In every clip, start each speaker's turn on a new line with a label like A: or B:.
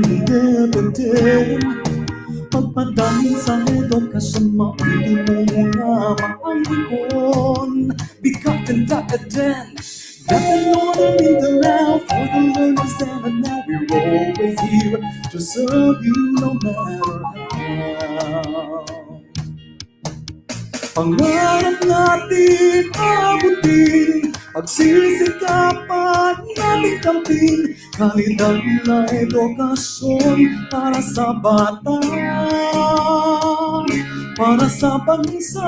A: DepEd pagpadaan sa edukasyon, maitulong na maangkon. BigaTEN DepEd, DepEd Northern Mindanao, for the learners then and now, we're always here to serve you no matter how. Pangarap natin abutin, pagsisikapan natin kamtin, kalidad na edukasyon para sa bata, para sa bansa.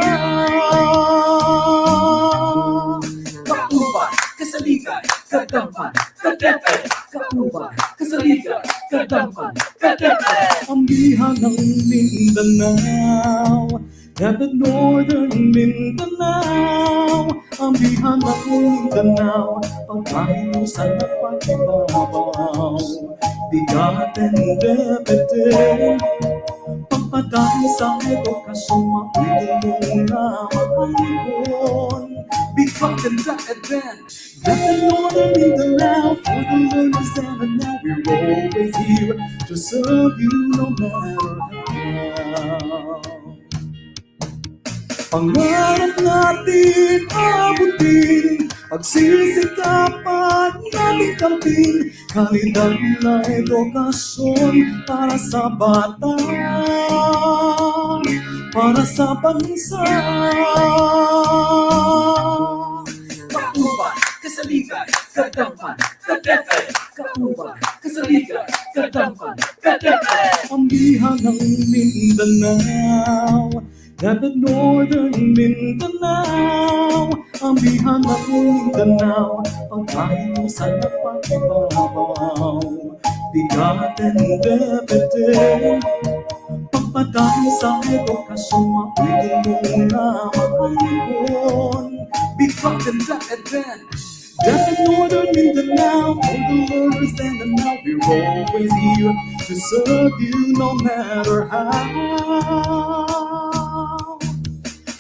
A: Kauban, kasaligan, kadampan, DepEd. Kauban, kasaligan, kadampan, DepEd. Ambihan ng Mindanao, DepEd Northern Mindanao, ambihan ng Mindanao, pagkahinusan at pag-ibabaw. BigaTEN DepEd, pagpadaan sa edukasyon, maitulong na maangkon. BigaTEN DepEd, DepEd Northern Mindanao, for the learners then and now, we're always here to serve you no matter how. Pangarap natin abutin, pagsisikapan natin kamtin, kalidad na edukasyon para sa bata, para sa bansa. Kauban, kasaligan, kadampan, DepEd. Kauban, kasaligan, kadampan, DepEd. Ambihan ng Mindanao, DepEd Northern Mindanao, ambihan ng Mindanao, pagkahinusan at pag-ibabaw. BigaTEN DepEd, pagpadaan sa edukasyon, maitulong na maangkon. BigaTEN DepEd, DepEd Northern Mindanao, for the learners then and now, we're always here to serve you no matter how.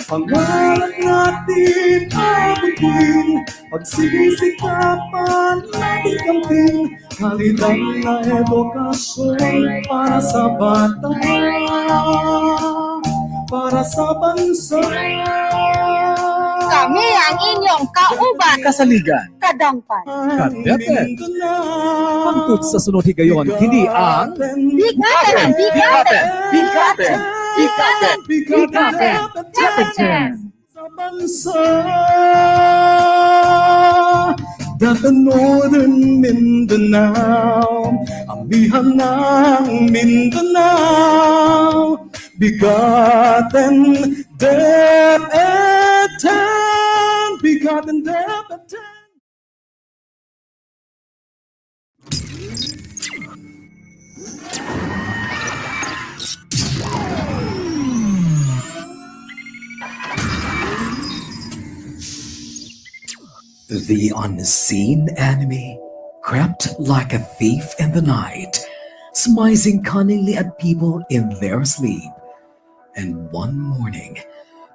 A: Pangarap natin abutin, pagsisikapan natin kamtin, kalidad na edukasyon para sa bata, para sa bansa.
B: Kami ang inyong kauban,
C: kasaligan,
B: kadampan,
C: DepEd. Pangtut sa sunod higayon, hindi ang
B: BigaTEN, BigaTEN,
C: BigaTEN, BigaTEN, BigaTEN, DepEd.
A: Sa bansa, DepEd Northern Mindanao, ambihan ng Mindanao, BigaTEN DepEd, BigaTEN DepEd.
D: The unseen enemy crept like a thief in the night, smizing cunningly at people in their sleep, and one morning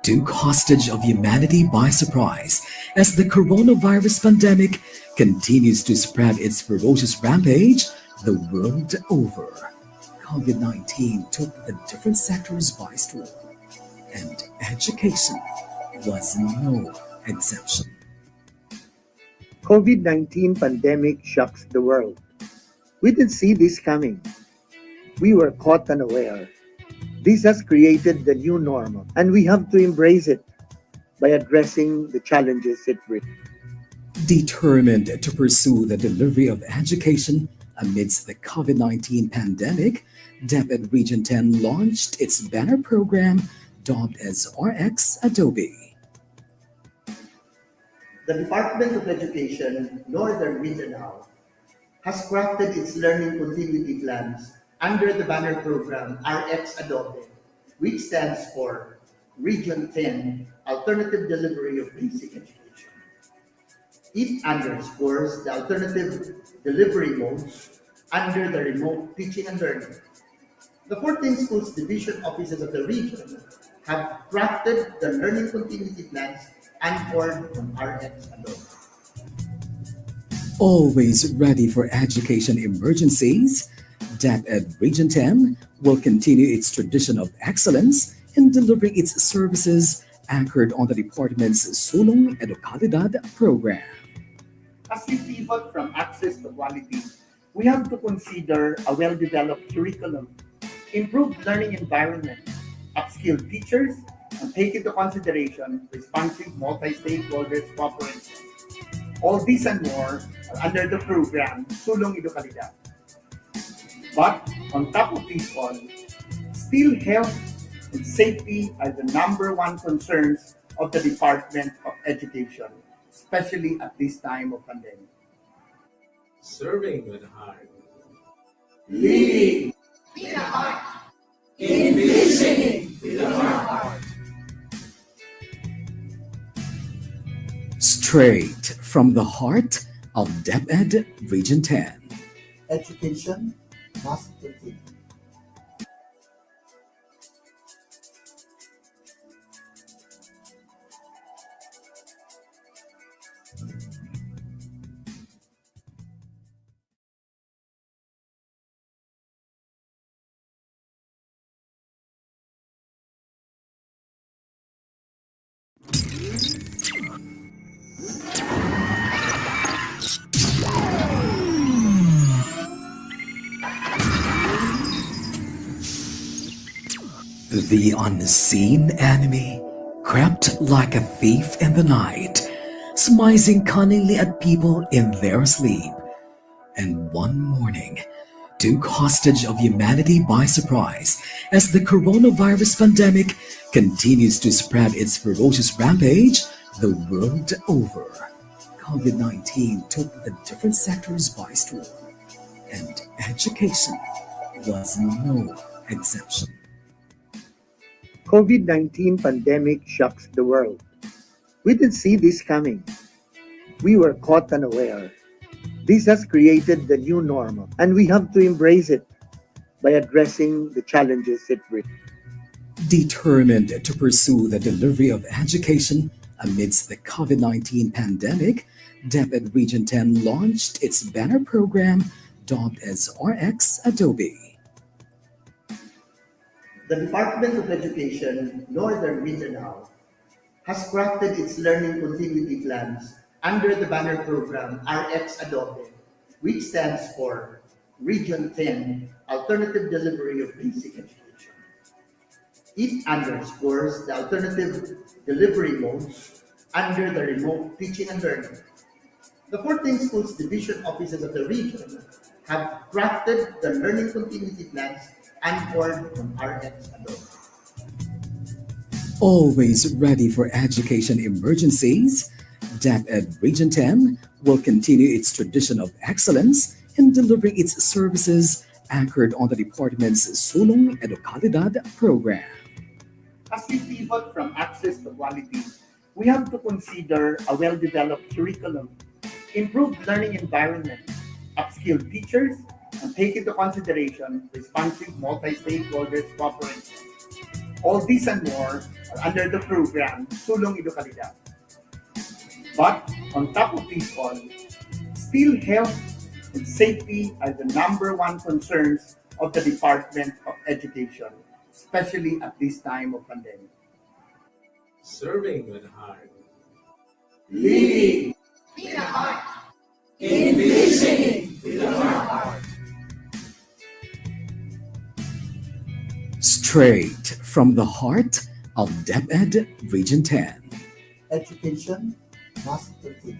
D: took hostage of humanity by surprise as the coronavirus pandemic continues to spread its ferocious rampage the world over. COVID-19 took the different sectors by storm, and education was no exception.
E: COVID-19 pandemic shocks the world. We didn't see this coming. We were caught unaware. This has created the new normal, and we have to embrace it by addressing the challenges it brings.
D: Determined to pursue the delivery of education amidst the COVID-19 pandemic, DepEd Region 10 launched its banner program dubbed as RX Adobe.
F: The Department of Education, Northern Mindanao, has crafted its learning continuity plans under the banner program RX Adobe, which stands for Region 10 Alternative Delivery of Basic Education. It underscores the alternative delivery modes under the remote teaching and learning. The 14 schools division offices of the region have crafted the learning continuity plans anchored on RX Adobe.
D: Always ready for education emergencies, DepEd Region 10 will continue its tradition of excellence in delivering its services anchored on the department's Sulong Edukalidad program.
F: As we pivot from access to quality, we have to consider a well-developed curriculum, improved learning environment, upskilled teachers, and take into consideration responsive multi-stakeholders cooperation. All these and more are under the program Sulong Edukalidad. But on top of this all, still health and safety are the number one concerns of the Department of Education, especially at this time of pandemic.
G: Serving with heart.
F: Leading
D: Straight from the heart of DepEd Region 10.
F: education must continue.
D: The unseen enemy crept like a thief in the night, smizing cunningly at people in their sleep, and one morning took hostage of humanity by surprise as the coronavirus pandemic continues to spread its ferocious rampage the world over. COVID-19 took the different sectors by storm, and education was no exception.
E: COVID-19 pandemic shocks the world. We didn't see this coming. We were caught unaware. This has created the new normal, and we have to embrace it by addressing the challenges it brings.
D: Determined to pursue the delivery of education amidst the COVID-19 pandemic, DepEd Region 10 launched its banner program dubbed as RX Adobe.
F: The Department of Education, Northern Mindanao, has crafted its learning continuity plans under the banner program RX Adobe, which stands for Region 10 Alternative Delivery of Basic Education. It underscores the alternative delivery modes under the remote teaching and learning. The 14 schools division offices of the region have crafted the learning continuity plans anchored on RX Adobe.
D: Always ready for education emergencies, DepEd Region 10 will continue its tradition of excellence in delivering its services anchored on the department's Sulong Edukalidad program.
F: As we pivot from access to quality, we have to consider a well-developed curriculum, improved learning environment, upskilled teachers, and take into consideration responsive multi-stakeholders cooperation. All these and more are under the program Sulong Edukalidad. But on top of this all, still health and safety are the number one concerns of the Department of Education, especially at this time of pandemic.
G: Serving with heart.
F: Leading
D: Straight from the heart of DepEd Region 10.
F: education must continue.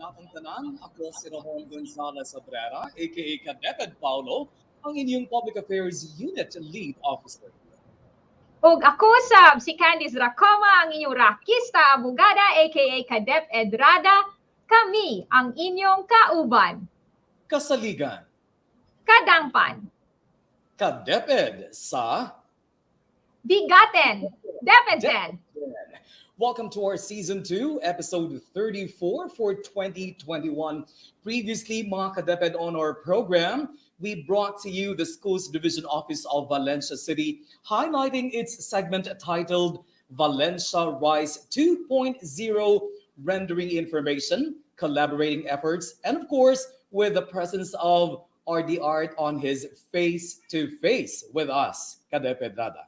C: hapong tanan. Ako si Ramon Gonzalez Abrera, aka DepEd Paulo, ang inyong Public Affairs Unit Lead Officer.
B: Ug ako sab si Candice Racoma, ang inyong rakista abogada aka DepEd Rada. Kami ang inyong kauban.
C: Kasaligan,
B: Kadangpan.
C: ka-DepEd sa
B: BigaTEN. DepEd.
C: Welcome to our Season 2, Episode 34 for 2021. Previously, mga ka-DepEd, on our program, we brought to you the Schools Division Office of Valencia City, highlighting its segment titled Valencia Rise 2.0, rendering information, collaborating efforts, and of course, with the presence of RD Art on his face-to-face with us, ka-DepEd Rada.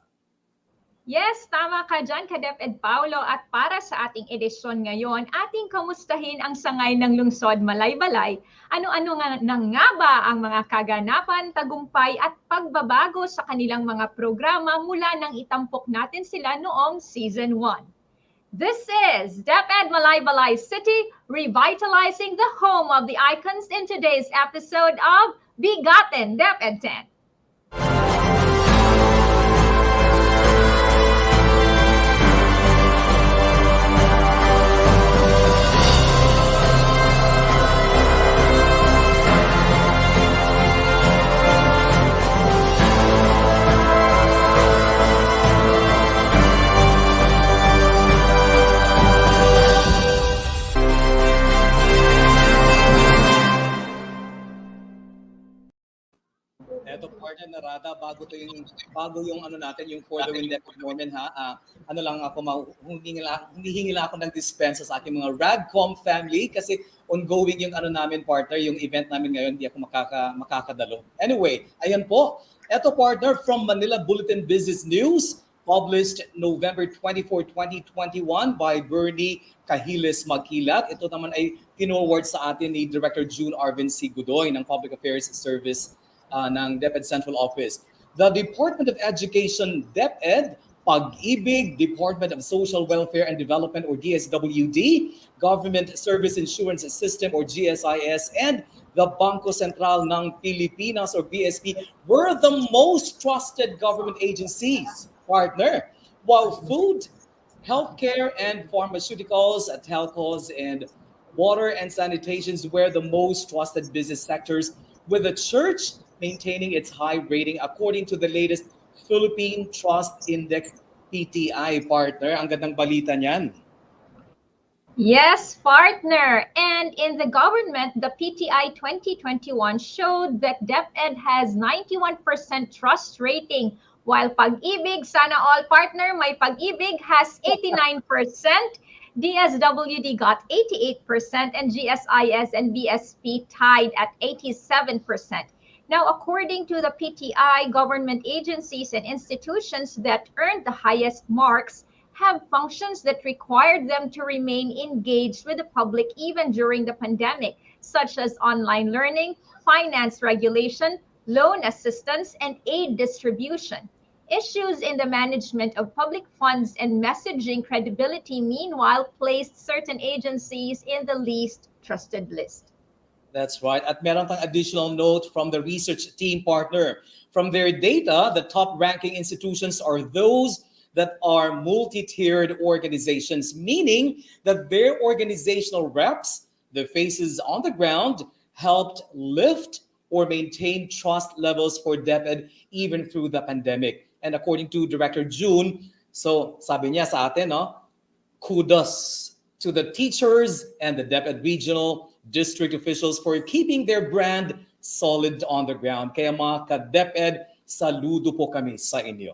B: Yes, tama ka dyan, DepEd Paulo. At para sa ating edisyon ngayon, ating kamustahin ang sangay ng lungsod Malaybalay. Ano-ano nga ba ang mga kaganapan, tagumpay at pagbabago sa kanilang mga programa mula nang itampok natin sila noong Season 1. This is DepEd Malaybalay City, revitalizing the home of the icons in today's episode of BigaTEN DepEd 10.
C: Eto partner na Rada, bago yung ano natin, yung for the win DepEd moment ha. Ano lang ako, humihingi lang ako ng dispensa sa aking mga Radcom family kasi ongoing yung ano namin partner, yung event namin ngayon, hindi ako makakadalo. Anyway, ayan po. Eto partner, from Manila Bulletin Business News, published November 24, 2021 by Bernie Cahiles Magkilat. Ito naman ay tinoward sa atin ni Director June Arvin C. Godoy ng Public Affairs Service ng DepEd Central Office. The Department of Education, DepEd, Pag-ibig, Department of Social Welfare and Development or DSWD, Government Service Insurance System or GSIS, and the Bangko Sentral ng Pilipinas or BSP were the most trusted government agencies, partner. While food, healthcare, and pharmaceuticals, telcos, and water and sanitations were the most trusted business sectors, with the church maintaining its high rating according to the latest Philippine Trust Index PTI, partner. Ang gandang balita niyan.
B: Yes, partner. And in the government, the PTI 2021 showed that DepEd has 91% trust rating, while Pag-ibig, sana all partner, may Pag-ibig has 89%, DSWD got 88%, and GSIS and BSP tied at 87%. Now, according to the PTI, government agencies and institutions that earned the highest marks have functions that required them to remain engaged with the public even during the pandemic, such as online learning, finance regulation, loan assistance, and aid distribution. Issues in the management of public funds and messaging credibility, meanwhile, placed certain agencies in the least trusted list.
C: That's right. At meron pang additional note from the research team, partner. From their data, the top ranking institutions are those that are multi-tiered organizations, meaning that their organizational reps, the faces on the ground, helped lift or maintain trust levels for DepEd even through the pandemic. And according to Director June, so sabi niya sa atin, no, kudos to the teachers and the DepEd regional district officials for keeping their brand solid on the ground. Kaya mga ka-DepEd, saludo po kami sa inyo.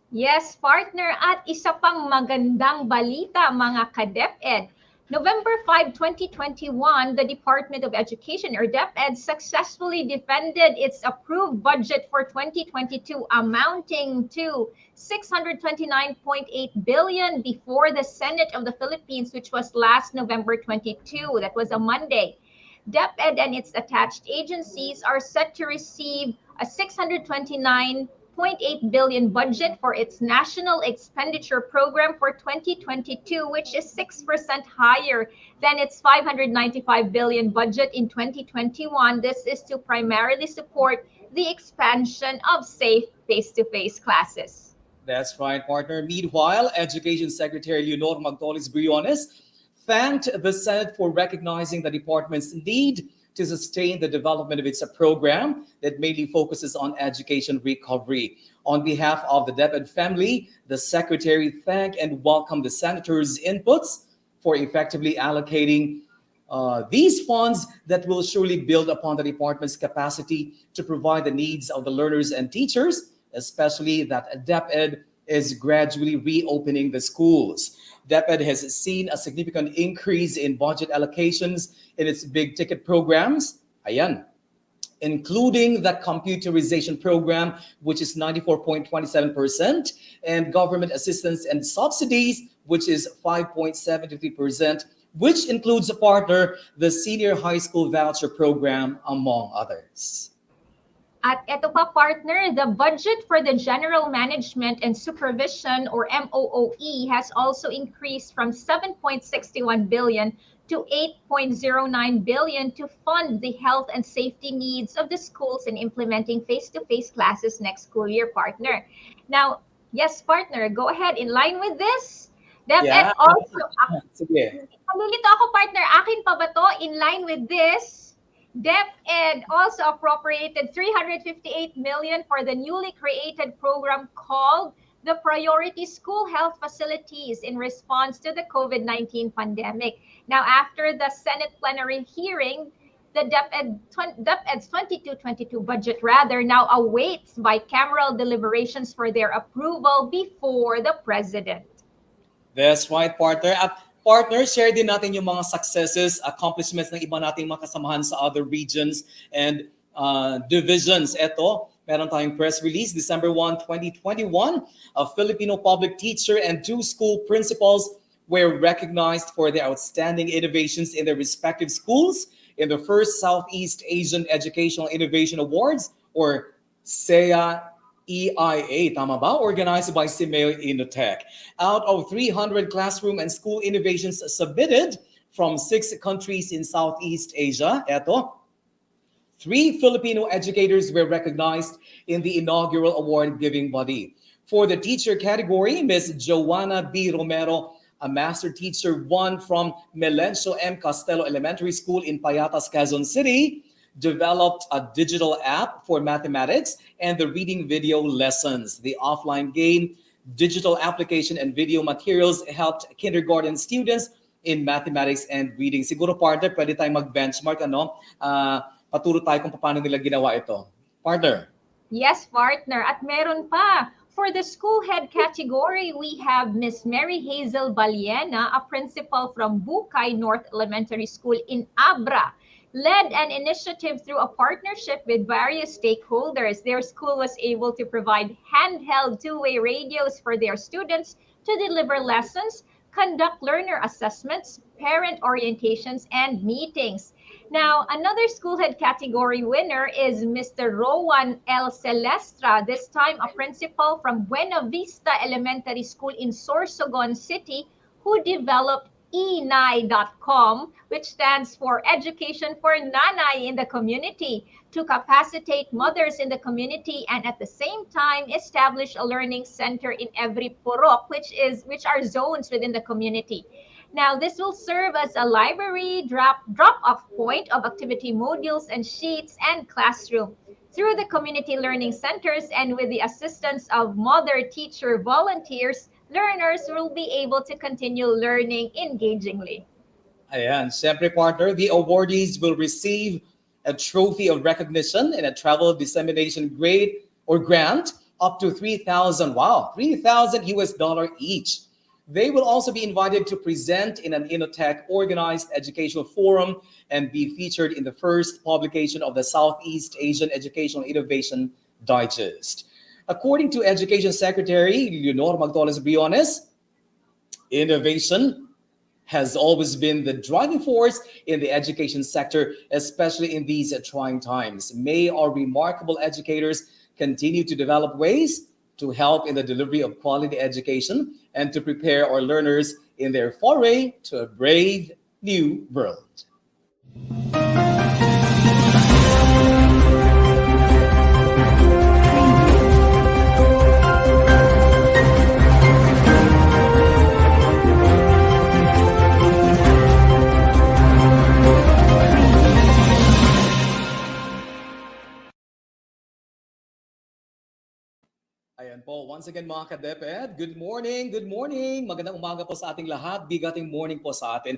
B: Yes, partner. At isa pang magandang balita, mga ka-DepEd. November 5, 2021, the Department of Education, or DepEd, successfully defended its approved budget for 2022, amounting to 629.8 billion before the Senate of the Philippines, which was last November 22. That was a Monday. DepEd and its attached agencies are set to receive a 629 8.8 billion budget for its National Expenditure Program for 2022, which is 6% higher than its 595 billion budget in 2021. This is to primarily support the expansion of safe face-to-face classes.
C: That's right, partner. Meanwhile, Education Secretary Leonor Magdolis Briones thanked the Senate for recognizing the department's need to sustain the development of its program that mainly focuses on education recovery. On behalf of the DepEd family, the Secretary thanked and welcomed the Senator's inputs for effectively allocating these funds that will surely build upon the department's capacity to provide the needs of the learners and teachers, especially that DepEd is gradually reopening the schools. DepEd has seen a significant increase in budget allocations in its big ticket programs, ayan, including the computerization program, which is 94.27%, and government assistance and subsidies, which is 5.73%, which includes a partner, the senior high school voucher program, among others.
B: At eto pa, partner, the budget for the General Management and Supervision, or MOOE, has also increased from 7.61 billion to 8.09 billion to fund the health and safety needs of the schools in implementing face-to-face classes next school year, partner. Now, yes, partner, go ahead. In line with this, DepEd
C: Yeah.
B: also,
C: Sige.
B: nalilito ako, partner, akin pa ba to? In line with this, DepEd also appropriated 358 million for the newly created program called the Priority School Health Facilities in response to the COVID-19 pandemic. Now, after the Senate plenary hearing, the DepEd's 22-22 budget now awaits bicameral deliberations for their approval before the President.
C: That's right, partner. At partner, share din natin yung mga successes, accomplishments ng iba nating mga kasamahan sa other regions and divisions. Ito, meron tayong press release, December 1, 2021. A Filipino public teacher and 2 school principals were recognized for their outstanding innovations in their respective schools in the first Southeast Asian Educational Innovation Awards, or SEA EIA, tama ba? Organized by Simeo Innotech. Out of 300 classroom and school innovations submitted from 6 countries in Southeast Asia, eto, 3 Filipino educators were recognized in the inaugural award-giving body. For the teacher category, Ms. Joanna B. Romero, a master teacher, won from Melencio M. Castelo Elementary School in Payatas, Quezon City, developed a digital app for mathematics and the reading video lessons. The offline game, digital application, and video materials helped kindergarten students in mathematics and reading. Siguro, partner, pwede tayong mag-benchmark, paturo tayo kung paano nila ginawa ito. Partner.
B: Yes, partner. At meron pa. For the school head category, we have Miss Mary Hazel Baliena, a principal from Bukay North Elementary School in Abra, led an initiative through a partnership with various stakeholders. Their school was able to provide handheld two-way radios for their students to deliver lessons, conduct learner assessments, parent orientations, and meetings. Now, another school head category winner is Mr. Rowan L. Celestra, this time a principal from Buena Vista Elementary School in Sorsogon City, who developed enai.com, which stands for Education for Nanay in the Community, to capacitate mothers in the community and at the same time establish a learning center in every purok, which are zones within the community. Now, this will serve as a library drop-off point of activity modules and sheets and classroom. Through the community learning centers and with the assistance of mother-teacher volunteers, learners will be able to continue learning engagingly.
C: Ayan, siyempre, partner, the awardees will receive a trophy of recognition and a travel dissemination grade or grant up to 3,000, wow, 3,000 US dollar each. They will also be invited to present in an Innotech organized educational forum and be featured in the first publication of the Southeast Asian Educational Innovation Digest. According to Education Secretary Leonor Magdolis Briones, innovation has always been the driving force in the education sector, especially in these trying times. May our remarkable educators continue to develop ways to help in the delivery of quality education and to prepare our learners in their foray to a brave new world. Ayan po, once again mga ka-DepEd, good morning, good morning. Magandang umaga po sa ating lahat, bigating morning po sa atin.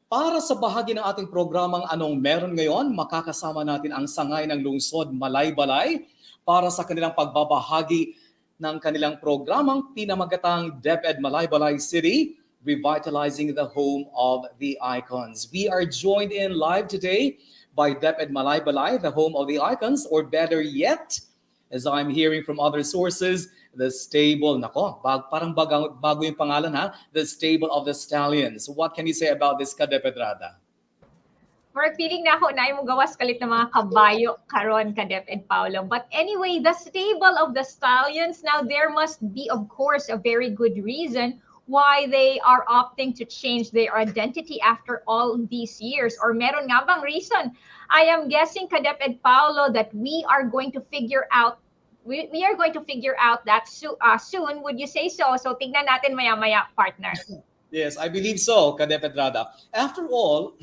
C: Para sa bahagi ng ating programang Anong Meron Ngayon, makakasama natin ang sangay ng lungsod Malaybalay para sa kanilang pagbabahagi ng kanilang programang pinamagatang DepEd Malaybalay City, Revitalizing the Home of the Icons. We are joined in live today by DepEd Malaybalay, the Home of the Icons, or better yet, as I'm hearing from other sources, the stable, parang bago yung pangalan ha, the stable of the stallions. What can you say about this, Kadepedrada?
B: Mark, feeling na ako na mo gawas kalit ng mga kabayo karon DepEd Paolo. But anyway, the stable of the stallions, now there must be, of course, a very good reason why they are opting to change their identity after all these years. Or meron nga bang reason? I am guessing, DepEd Paolo, that we are going to figure out that soon. Would you say so? So tignan natin maya-maya, partner.
C: Yes, I believe so, Kadepedrada. After all,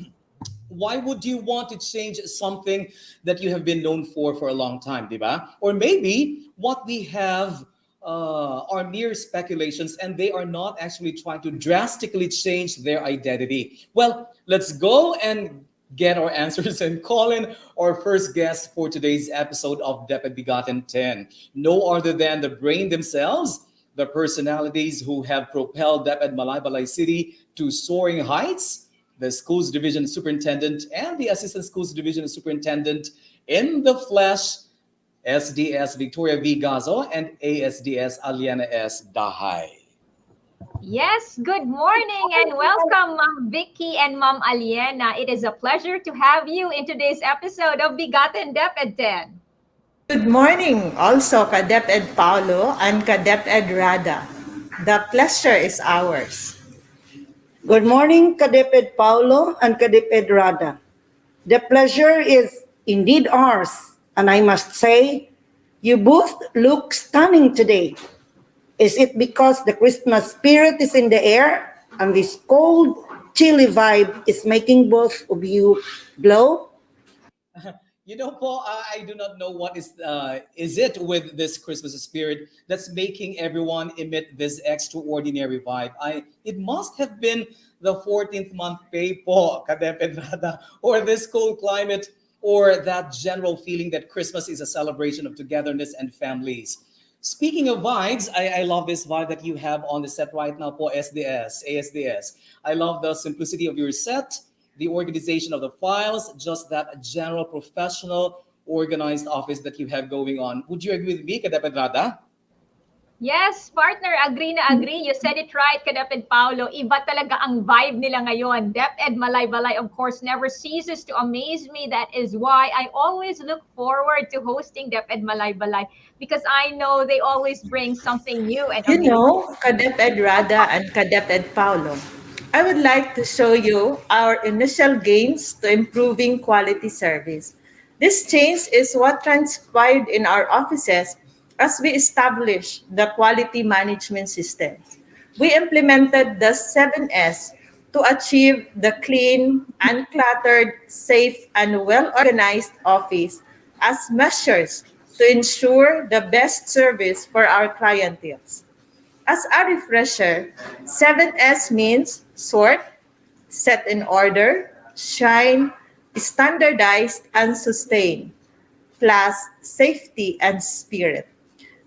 C: why would you want to change something that you have been known for a long time, diba? Or maybe what we have are mere speculations and they are not actually trying to drastically change their identity. Well, let's go and get our answers and call in our first guest for today's episode of DepEd BigaTEN. No other than the brain themselves, the personalities who have propelled DepEd Malaybalay City to soaring heights, the Schools Division Superintendent and the Assistant Schools Division Superintendent in the flesh, SDS Victoria V. Gazo and ASDS Aliana S. Dahay.
B: Yes, good morning and welcome, Ma'am Vicky and Ma'am Aliena. It is a pleasure to have you in today's episode of BigaTEN DepEd 10.
H: Good morning also ka-DepEd Paolo and ka-DepEd Rada. The pleasure is ours.
I: Good morning, ka-DepEd Paolo and ka-DepEd Rada. The pleasure is indeed ours, and I must say, you both look stunning today. Is it because the Christmas spirit is in the air and this cold, chilly vibe is making both of you glow?
C: You know, Paul, I do not know what is it with this Christmas spirit that's making everyone emit this extraordinary vibe. It must have been the 14th month pay po, Kadepedrada, or this cold climate, or that general feeling that Christmas is a celebration of togetherness and families. Speaking of vibes, I love this vibe that you have on the set right now po, ASDS. I love the simplicity of your set, the organization of the files, just that general professional organized office that you have going on. Would you agree with me, Kadepedrada?
B: Yes, partner, agree na agree. You said it right, DepEd Paolo. Iba talaga ang vibe nila ngayon. DepEd Malaybalay, of course, never ceases to amaze me. That is why I always look forward to hosting DepEd Malaybalay because I know they always bring something new and
H: You
B: amazing.
H: know, ka-DepEd Rada and ka-DepEd Paolo, I would like to show you our initial gains to improving quality service. This change is what transpired in our offices as we established the quality management system. We implemented the 7S to achieve the clean, uncluttered, safe, and well-organized office as measures to ensure the best service for our clienteles. As a refresher, 7S means sort, set in order, shine, standardized, and sustain, plus safety and spirit.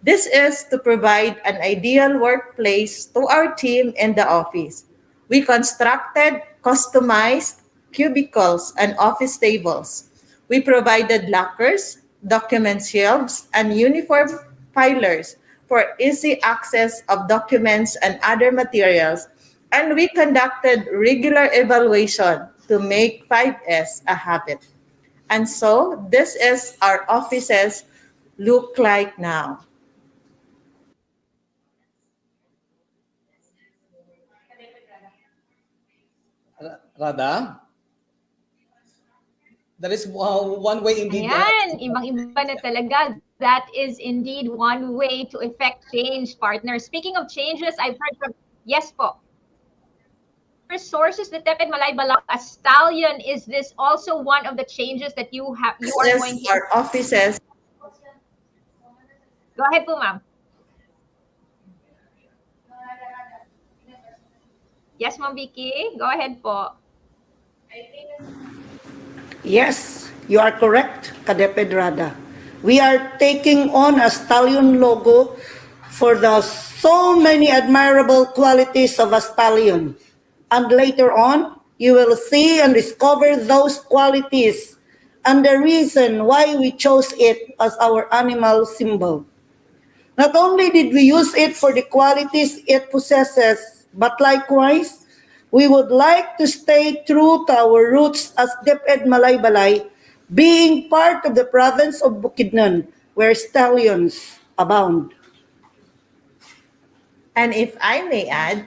H: This is to provide an ideal workplace to our team in the office. We constructed customized cubicles and office tables. We provided lockers, document shelves, and uniform filers for easy access of documents and other materials, and we conducted regular evaluation to make 5S a habit. And so, this is our office's look like now?
C: Rada? That is one way indeed.
B: Ayan, ibang-iba na talaga. That is indeed one way to effect change, partner. Speaking of changes, I've heard from, yes po, resources, the DepEd Malaybalay, a stallion, is this also one of the changes that you are going to?
H: Our offices.
B: Go ahead po, ma'am. Yes, Ma'am Vicky, go ahead po.
I: Yes, you are correct, Kadeped Rada. We are taking on a stallion logo for the so many admirable qualities of a stallion. And later on, you will see and discover those qualities and the reason why we chose it as our animal symbol. Not only did we use it for the qualities it possesses, but likewise, we would like to stay true to our roots as DepEd Malaybalay, being part of the province of Bukidnon, where stallions abound.
H: And if I may add,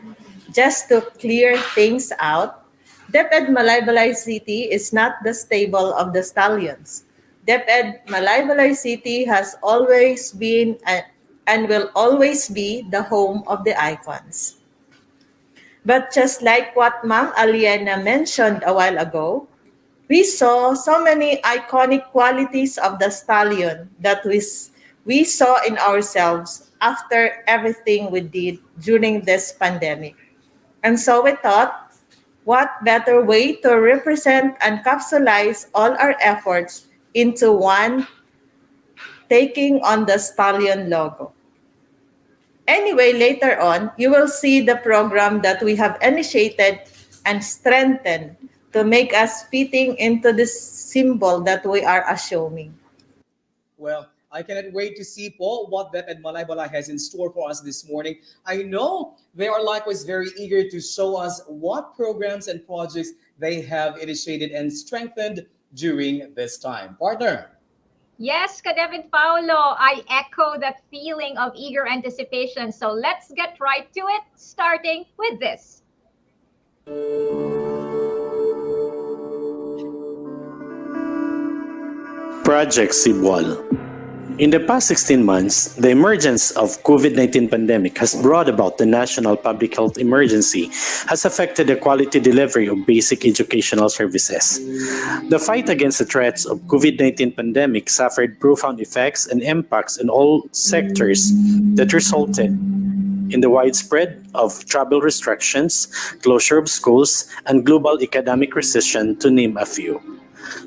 H: just to clear things out, DepEd Malaybalay City is not the stable of the stallions. DepEd Malaybalay City has always been and will always be the home of the icons. But just like what Ma'am Aliena mentioned a while ago, we saw so many iconic qualities of the stallion that we saw in ourselves after everything we did during this pandemic. And so we thought, what better way to represent and capsulize all our efforts into one, taking on the stallion logo. Anyway, later on, you will see the program that we have initiated and strengthened to make us fitting into this symbol that we are assuming.
C: Well, I cannot wait to see, Paul, what DepEd Malaybalay has in store for us this morning. I know they are likewise very eager to show us what programs and projects they have initiated and strengthened during this time. Partner.
B: Yes, Kadeped Paulo, I echo that feeling of eager anticipation. So let's get right to it, starting with this.
J: Project Sibwal. In the past 16 months, the emergence of COVID-19 pandemic has brought about the national public health emergency, has affected the quality delivery of basic educational services. The fight against the threats of COVID-19 pandemic suffered profound effects and impacts in all sectors that resulted in the widespread of travel restrictions, closure of schools, and global economic recession, to name a few.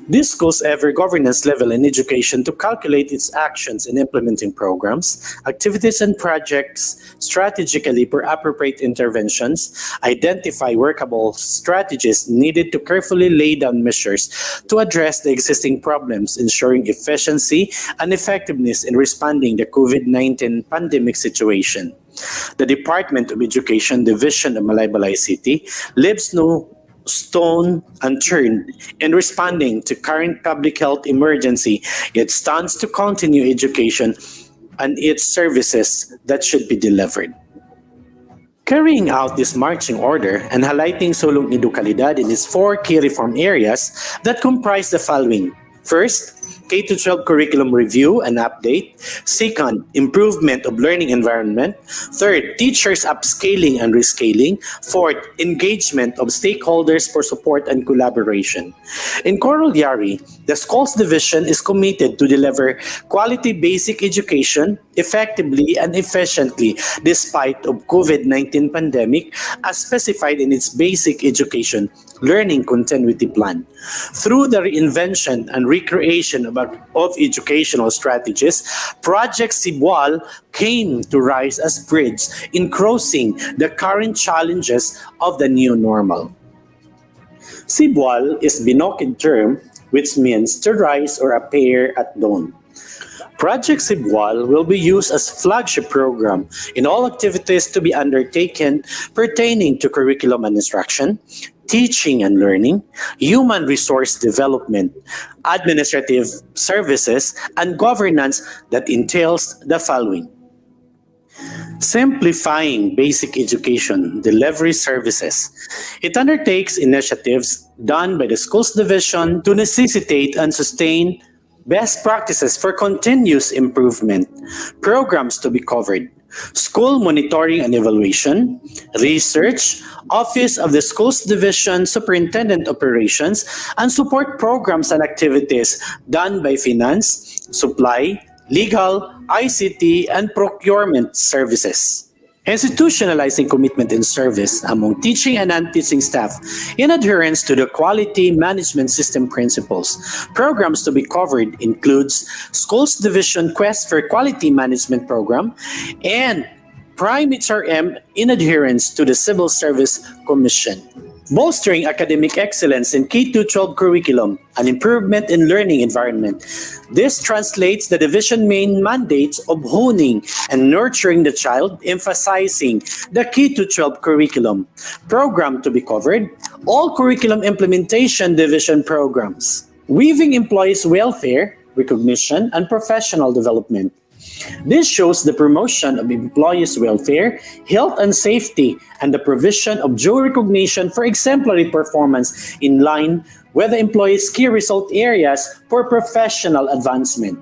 J: This goes every governance level in education to calculate its actions in implementing programs, activities, and projects strategically for appropriate interventions, identify workable strategies needed to carefully lay down measures to address the existing problems, ensuring efficiency and effectiveness in responding to the COVID-19 pandemic situation. The Department of Education Division of Malaybalay City leaves no stone unturned in responding to current public health emergency. It stands to continue education and its services that should be delivered. Carrying out this marching order and highlighting sulong edukalidad in its 4 key reform areas that comprise the following. First, K-12 curriculum review and update. Second, improvement of learning environment. Third, teachers upscaling and rescaling. Fourth, engagement of stakeholders for support and collaboration. In Corollary, the schools division is committed to deliver quality basic education effectively and efficiently despite of COVID-19 pandemic as specified in its basic education learning continuity plan. Through the reinvention and recreation of educational strategies, Project Sibwal came to rise as bridge in crossing the current challenges of the new normal. Sibwal is Binokin term which means to rise or appear at dawn. Project Sibwal will be used as flagship program in all activities to be undertaken pertaining to curriculum and instruction, teaching and learning, human resource development, administrative services, and governance that entails the following: simplifying basic education delivery services. It undertakes initiatives done by the schools division to necessitate and sustain best practices for continuous improvement. Programs to be covered: school monitoring and evaluation, research, Office of the Schools Division Superintendent Operations, and support programs and activities done by finance, supply, legal, ICT, and procurement services. Institutionalizing commitment and service among teaching and non-teaching staff in adherence to the quality management system principles. Programs to be covered includes Schools Division Quest for Quality Management Program and Prime HRM in adherence to the Civil Service Commission. Bolstering academic excellence in K-12 curriculum, an improvement in learning environment. This translates the division main mandates of honing and nurturing the child, emphasizing the K-12 curriculum. Program to be covered: all curriculum implementation division programs. Weaving employees' welfare, recognition, and professional development. This shows the promotion of employees' welfare, health and safety, and the provision of due recognition for exemplary performance in line with the employees' key result areas for professional advancement.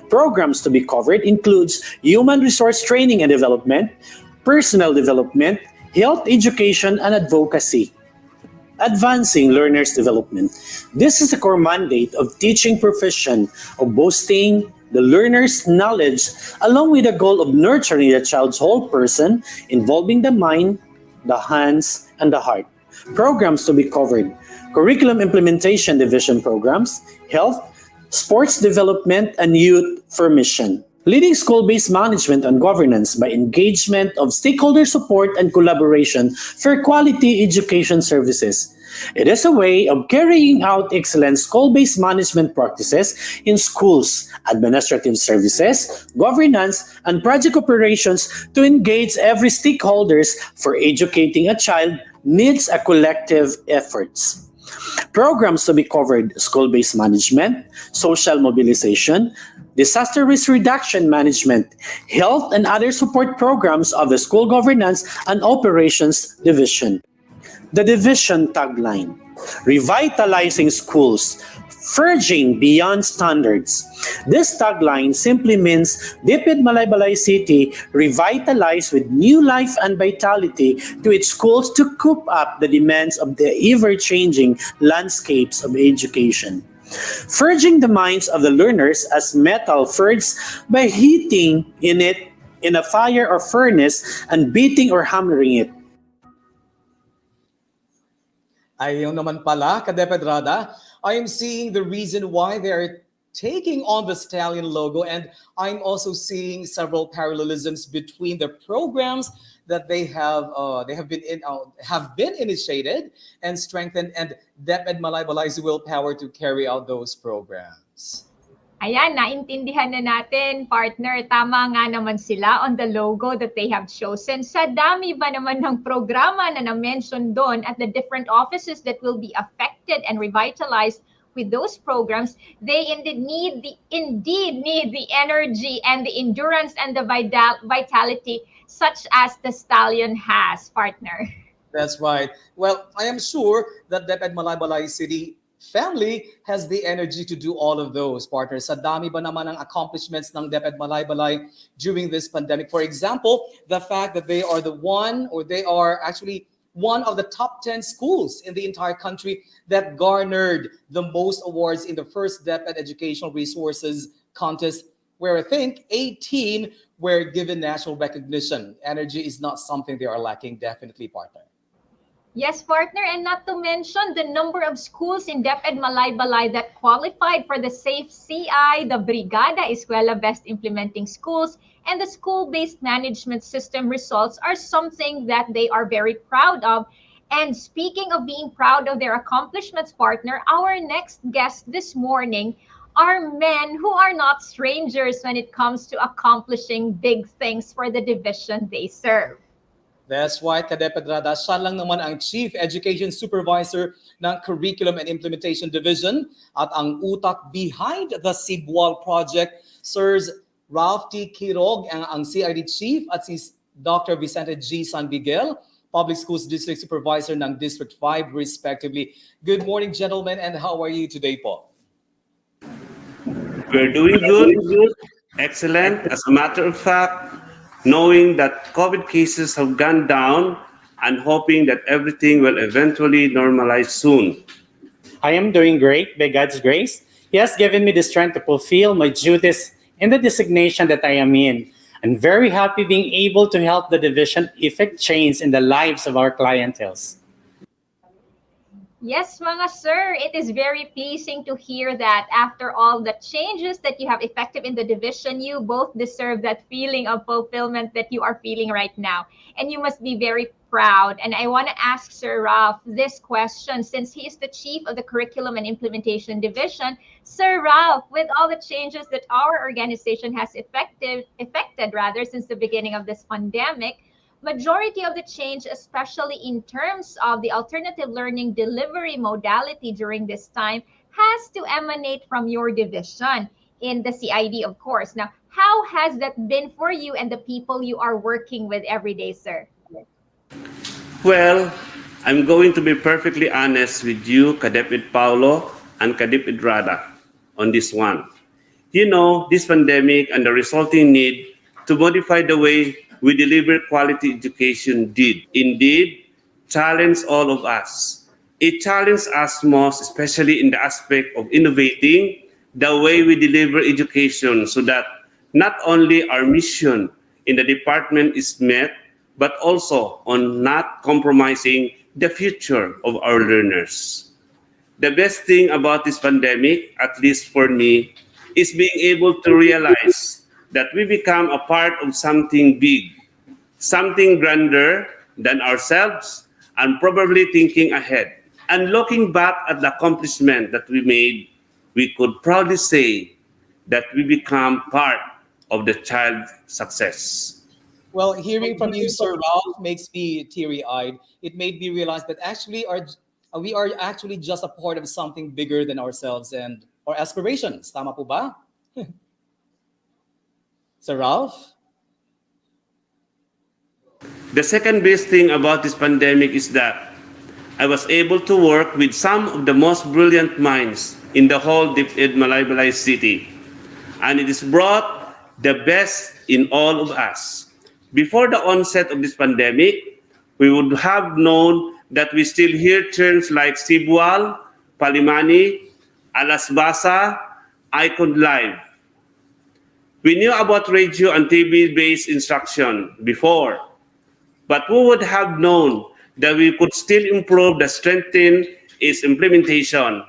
J: Programs to be covered includes human resource training and development, personal development, health education, and advocacy. Advancing learners' development. This is the core mandate of teaching profession of boosting the learner's knowledge along with the goal of nurturing the child's whole person involving the mind, the hands, and the heart. Programs to be covered: curriculum implementation division programs, health, sports development, and youth formation. Leading school-based management and governance by engagement of stakeholder support and collaboration for quality education services. It is a way of carrying out excellent school-based management practices in schools, administrative services, governance, and project operations to engage every stakeholders for educating a child needs a collective efforts. Programs to be covered: school-based management, social mobilization, disaster risk reduction management, health and other support programs of the School Governance and Operations Division. The division tagline: Revitalizing Schools, Forging Beyond Standards. This tagline simply means DepEd Malaybalay City revitalize with new life and vitality to its schools to cope up the demands of the ever-changing landscapes of education. Forging the minds of the learners as metal forged by heating it in a fire or furnace and beating or hammering it.
C: Ayun naman pala, Kadeped Rada, I am seeing the reason why they're taking on the stallion logo, and I'm also seeing several parallelisms between the programs that have been initiated and strengthened, and DepEd Malaybalay's willpower to carry out those programs.
B: Ayan, naintindihan na natin, partner. Tama nga naman sila on the logo that they have chosen. Sa dami ba naman ng programa na na-mention doon at the different offices that will be affected and revitalized with those programs, they indeed need the energy and the endurance and the vitality such as the stallion has, partner.
C: That's right. Well, I am sure that DepEd Malaybalay City family has the energy to do all of those, partners. Sa dami ba naman ang accomplishments ng DepEd Malaybalay during this pandemic? For example, the fact that they are actually one of the top 10 schools in the entire country that garnered the most awards in the first DepEd Educational Resources Contest, where I think 18 were given national recognition. Energy is not something they are lacking, definitely, partner.
B: Yes, partner, and not to mention the number of schools in DepEd Malaybalay that qualified for the Safe CI, the Brigada Eskwela Best Implementing Schools, and the school-based management system results are something that they are very proud of. And speaking of being proud of their accomplishments, partner, our next guest this morning are men who are not strangers when it comes to accomplishing big things for the division they serve.
C: That's right, Kadeped Rada. Siya lang naman ang Chief Education Supervisor ng Curriculum and Implementation Division at ang utak behind the Cebual Project. Sirs Ralph T. Quirog, ang CID Chief, at si Dr. Vicente G. San Miguel, Public Schools District Supervisor ng District 5 respectively. Good morning, gentlemen, and how are you today po?
K: We're doing good, excellent. As a matter of fact, knowing that COVID cases have gone down and hoping that everything will eventually normalize soon.
J: I am doing great by God's grace. He has given me the strength to fulfill my duties in the designation that I am in. I'm very happy being able to help the division effect change in the lives of our clienteles.
B: Yes, mga sir, it is very pleasing to hear that after all the changes that you have effected in the division, you both deserve that feeling of fulfillment that you are feeling right now. And you must be very proud. And I want to ask Sir Ralph this question, since he is the chief of the Curriculum and Implementation Division. Sir Ralph, with all the changes that our organization has effected since the beginning of this pandemic, majority of the change, especially in terms of the alternative learning delivery modality during this time, has to emanate from your division in the CID, of course. Now, how has that been for you and the people you are working with every day, sir?
K: Well, I'm going to be perfectly honest with you, Kadeped Paulo and Kadeped Rada, on this one. You know, this pandemic and the resulting need to modify the way we deliver quality education did indeed challenge all of us. It challenged us most, especially in the aspect of innovating the way we deliver education so that not only our mission in the department is met, but also on not compromising the future of our learners. The best thing about this pandemic, at least for me, is being able to realize that we become a part of something big, something grander than ourselves, and probably thinking ahead. And looking back at the accomplishment that we made, we could proudly say that we become part of the child's success.
C: Well, hearing from you, Sir Ralph, makes me teary-eyed. It made me realize that actually we are actually just a part of something bigger than ourselves and our aspirations. Tama po ba? Sir Ralph?
K: The second best thing about this pandemic is that I was able to work with some of the most brilliant minds in the whole DepEd Malaybalay city. And it has brought the best in all of us. Before the onset of this pandemic, we would have known that we still hear terms like Cebual, Palimani, Alasbasa, Icon Live. We knew about radio and TV-based instruction before, but who would have known that we could still improve the strengthen its implementation?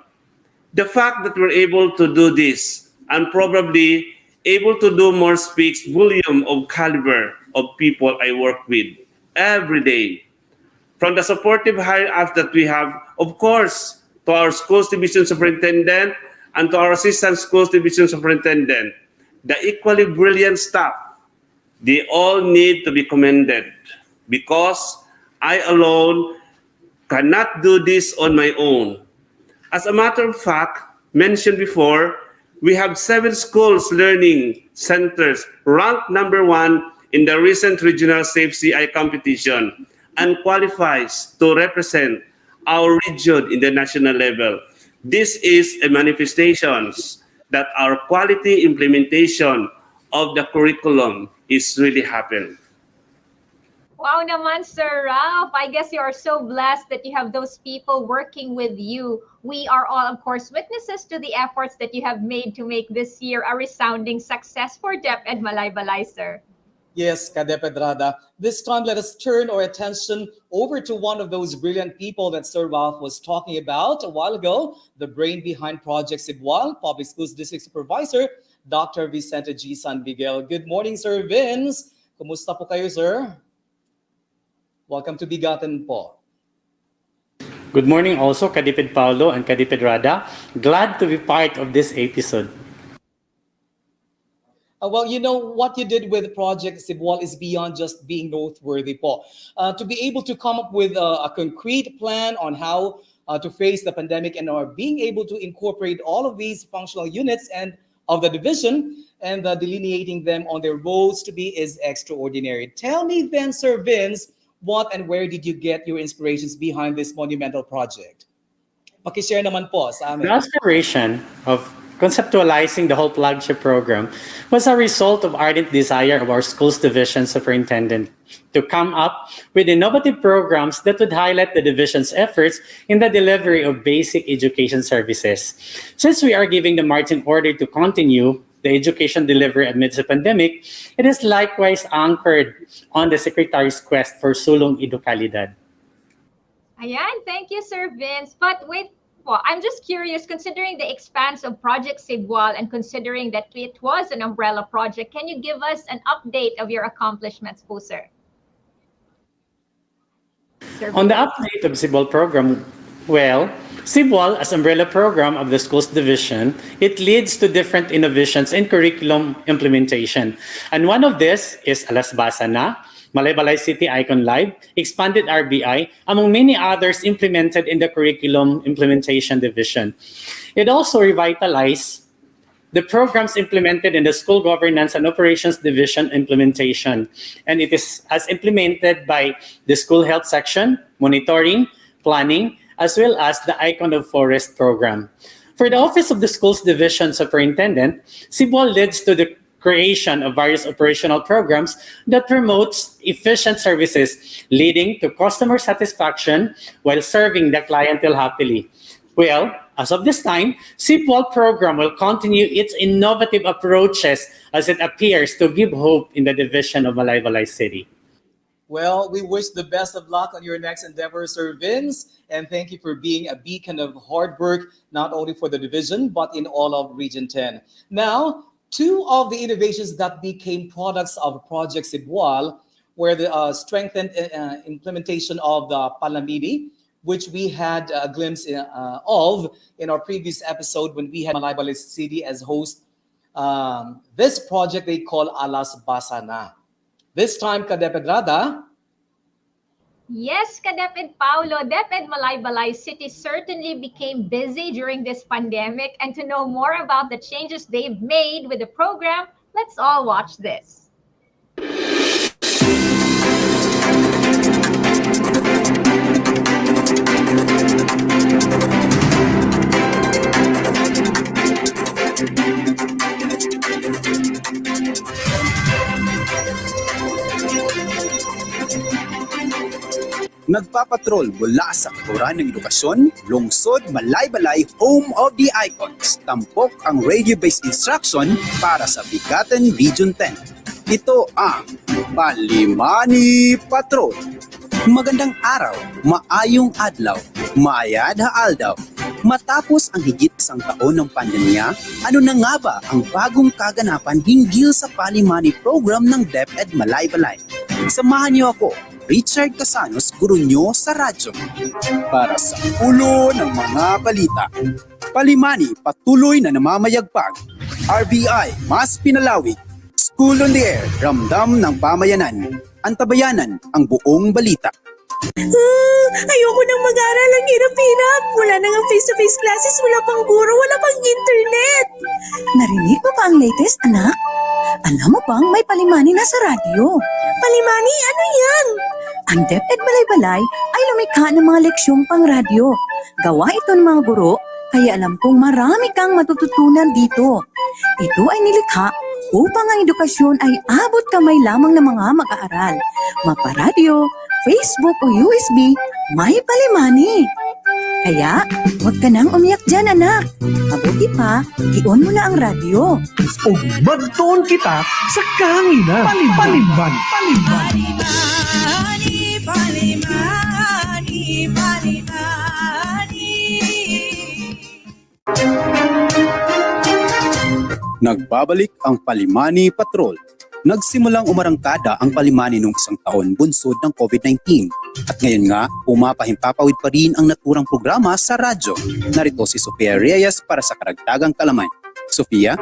K: The fact that we're able to do this and probably able to do more speaks volume of caliber of people I work with every day. From the supportive high-ups that we have, of course, to our schools division superintendent and to our assistant schools division superintendent, the equally brilliant staff, they all need to be commended because I alone cannot do this on my own. As a matter of fact, mentioned before, we have 7 schools learning centers ranked number 1 in the recent regional Safe CI competition and qualifies to represent our region in the national level. This is a manifestation that our quality implementation of the curriculum is really happening.
B: Wow naman, Sir Ralph. I guess you are so blessed that you have those people working with you. We are all, of course, witnesses to the efforts that you have made to make this year a resounding success for DepEd Malaybalay, sir.
C: Yes, Kadeped Rada. This time, let us turn our attention over to one of those brilliant people that Sir Ralph was talking about a while ago, the brain behind Project Cebual, Public Schools District Supervisor, Dr. Vicente G. San Miguel. Good morning, Sir Vince. Kumusta po kayo, sir? Welcome to BigaTEN po.
J: Good morning also, Kadeped Paulo and Kadeped Rada. Glad to be part of this episode.
C: Well, you know, what you did with Project Cebual is beyond just being noteworthy po. To be able to come up with a concrete plan on how to face the pandemic and are being able to incorporate all of these functional units and of the division and delineating them on their roles to be is extraordinary. Tell me then, Sir Vince, what and where did you get your inspirations behind this monumental project? Pakishare naman po sa amin.
J: The aspiration of conceptualizing the whole flagship program was a result of ardent desire of our school's division superintendent to come up with innovative programs that would highlight the division's efforts in the delivery of basic education services. Since we are giving the marching order to continue the education delivery amidst the pandemic, it is likewise anchored on the Secretary's quest for sulong edukalidad.
B: Ayan, thank you, Sir Vince. But wait po, I'm just curious, considering the expanse of Project Cebual and considering that it was an umbrella project, can you give us an update of your accomplishments po, sir?
J: On the update of Cebual program, well, Cebual as umbrella program of the schools division, it leads to different innovations in curriculum implementation. And one of this is Alas Basa Na, Malaybalay City Icon Live, expanded RBI, among many others implemented in the curriculum implementation division. It also revitalized the programs implemented in the school governance and operations division implementation. And it is as implemented by the school health section, monitoring, planning, as well as the Icon of Forest program. For the Office of the Schools Division Superintendent, Cebual leads to the creation of various operational programs that promotes efficient services, leading to customer satisfaction while serving the clientele happily. Well, as of this time, Cebual program will continue its innovative approaches as it appears to give hope in the division of Malaybalay City.
C: Well, we wish the best of luck on your next endeavor, Sir Vince, and thank you for being a beacon of hard work, not only for the division, but in all of Region 10. Now, two of the innovations that became products of Project Cebual were the strengthened implementation of the Palamidi, which we had a glimpse of in our previous episode when we had Malaybalay City as host. This project they call Alas Basa Na. This time, DepEd Rada.
B: Yes, DepEd Paulo, DepEd Malaybalay City certainly became busy during this pandemic. And to know more about the changes they've made with the program, let's all watch this.
L: Nagpapatrol mula sa Katuran ng Edukasyon, Lungsod, Malaybalay, Home of the Icons. Tampok ang radio-based instruction para sa BigaTEN Region 10. Ito ang Palimani Patrol. Magandang araw, maayong adlaw, maayad haaldaw. Matapos ang higit isang taon ng pandemya, ano na nga ba ang bagong kaganapan hinggil sa Palimani program ng DepEd Malaybalay? Samahan niyo ako, Richard Casanos, guro nyo sa radyo. Para sa ulo ng mga balita, Palimani patuloy na namamayagpag. RBI mas pinalawig. School on the Air, ramdam ng pamayanan. Antabayanan ang buong balita.
M: Ayoko nang mag-aral, ang hirap-hirap. Wala nang ang face-to-face classes, wala pang guro, wala pang internet. Narinig mo ba ang latest, anak? Alam mo bang may Palimani na sa radyo? Palimani? Ano yan? Ang DepEd Malaybalay ay lumikha ng mga leksyong pang radyo. Gawa ito ng mga guro, kaya alam kong marami kang matututunan dito. Ito ay nilikha upang ang edukasyon ay abot kamay lamang ng mga mag-aaral. Maparadyo, Facebook o USB, may Palimani. Kaya, huwag ka nang umiyak dyan, anak. Mabuti pa, i-on mo na ang radyo.
A: O magdoon kita sa kangina. Palimban.
L: Nagbabalik ang Palimani Patrol. Nagsimulang umarangkada ang Palimani noong isang taon bunsod ng COVID-19. At ngayon nga, pumapahimpapawid pa rin ang naturang programa sa radyo. Narito si Sofia Reyes para sa karagdagang kalaman. Sofia?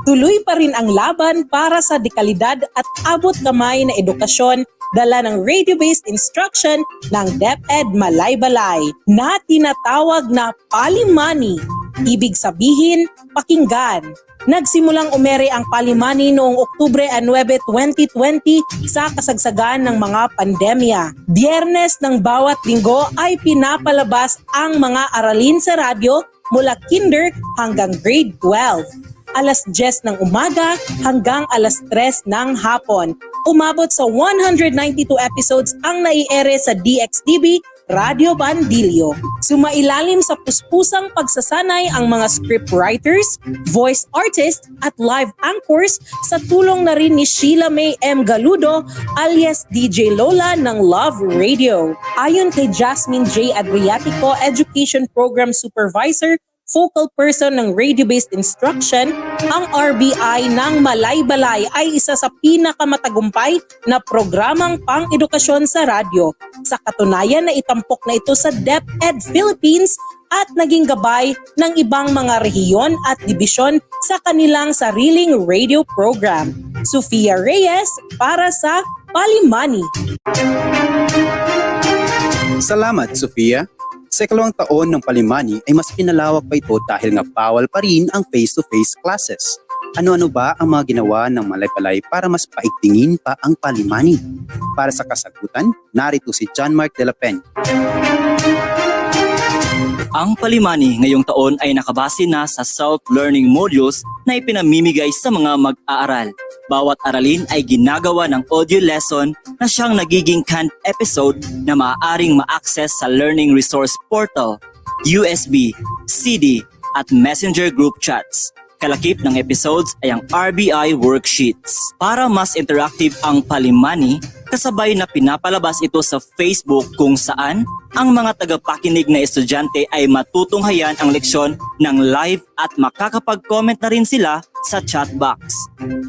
N: Tuloy pa rin ang laban para sa dekalidad at abot kamay na edukasyon dala ng radio-based instruction ng DepEd Malaybalay na tinatawag na Palimani. Ibig sabihin, pakinggan. Nagsimulang umere ang Palimani noong Oktubre 9, 2020 sa kasagsagan ng mga pandemya. Biyernes ng bawat linggo ay pinapalabas ang mga aralin sa radyo mula kinder hanggang grade 12. Alas 10 ng umaga hanggang alas 3 ng hapon. Umabot sa 192 episodes ang naiere sa DXDB Radio Bandilyo. Sumailalim sa puspusang pagsasanay ang mga script writers, voice artists at live anchors sa tulong na rin ni Sheila May M. Galudo alias DJ Lola ng Love Radio. Ayon kay Jasmine J. Adriatico, Education Program Supervisor, focal person ng radio-based instruction, ang RBI ng Malaybalay ay isa sa pinakamatagumpay na programang pang-edukasyon sa radyo. Sa katunayan na itampok na ito sa DepEd Philippines at naging gabay ng ibang mga rehiyon at dibisyon sa kanilang sariling radio program. Sofia Reyes para sa Palimani.
L: Salamat, Sofia. Sa ikalawang taon ng Palimani ay mas pinalawak pa ito dahil nga bawal pa rin ang face-to-face classes. Ano-ano ba ang mga ginawa ng Malaybalay para mas paigtingin pa ang Palimani? Para sa kasagutan, narito si John Mark de la Peña.
O: Ang Palimani ngayong taon ay nakabase na sa self-learning modules na ipinamimigay sa mga mag-aaral. Bawat aralin ay ginagawa ng audio lesson na siyang nagiging canned episode na maaaring ma-access sa Learning Resource Portal, USB, CD at Messenger group chats. Kalakip ng episodes ay ang RBI worksheets. Para mas interactive ang Palimani, kasabay na pinapalabas ito sa Facebook kung saan ang mga tagapakinig na estudyante ay matutunghayan ang leksyon ng live at makakapag-comment na rin sila sa chat box.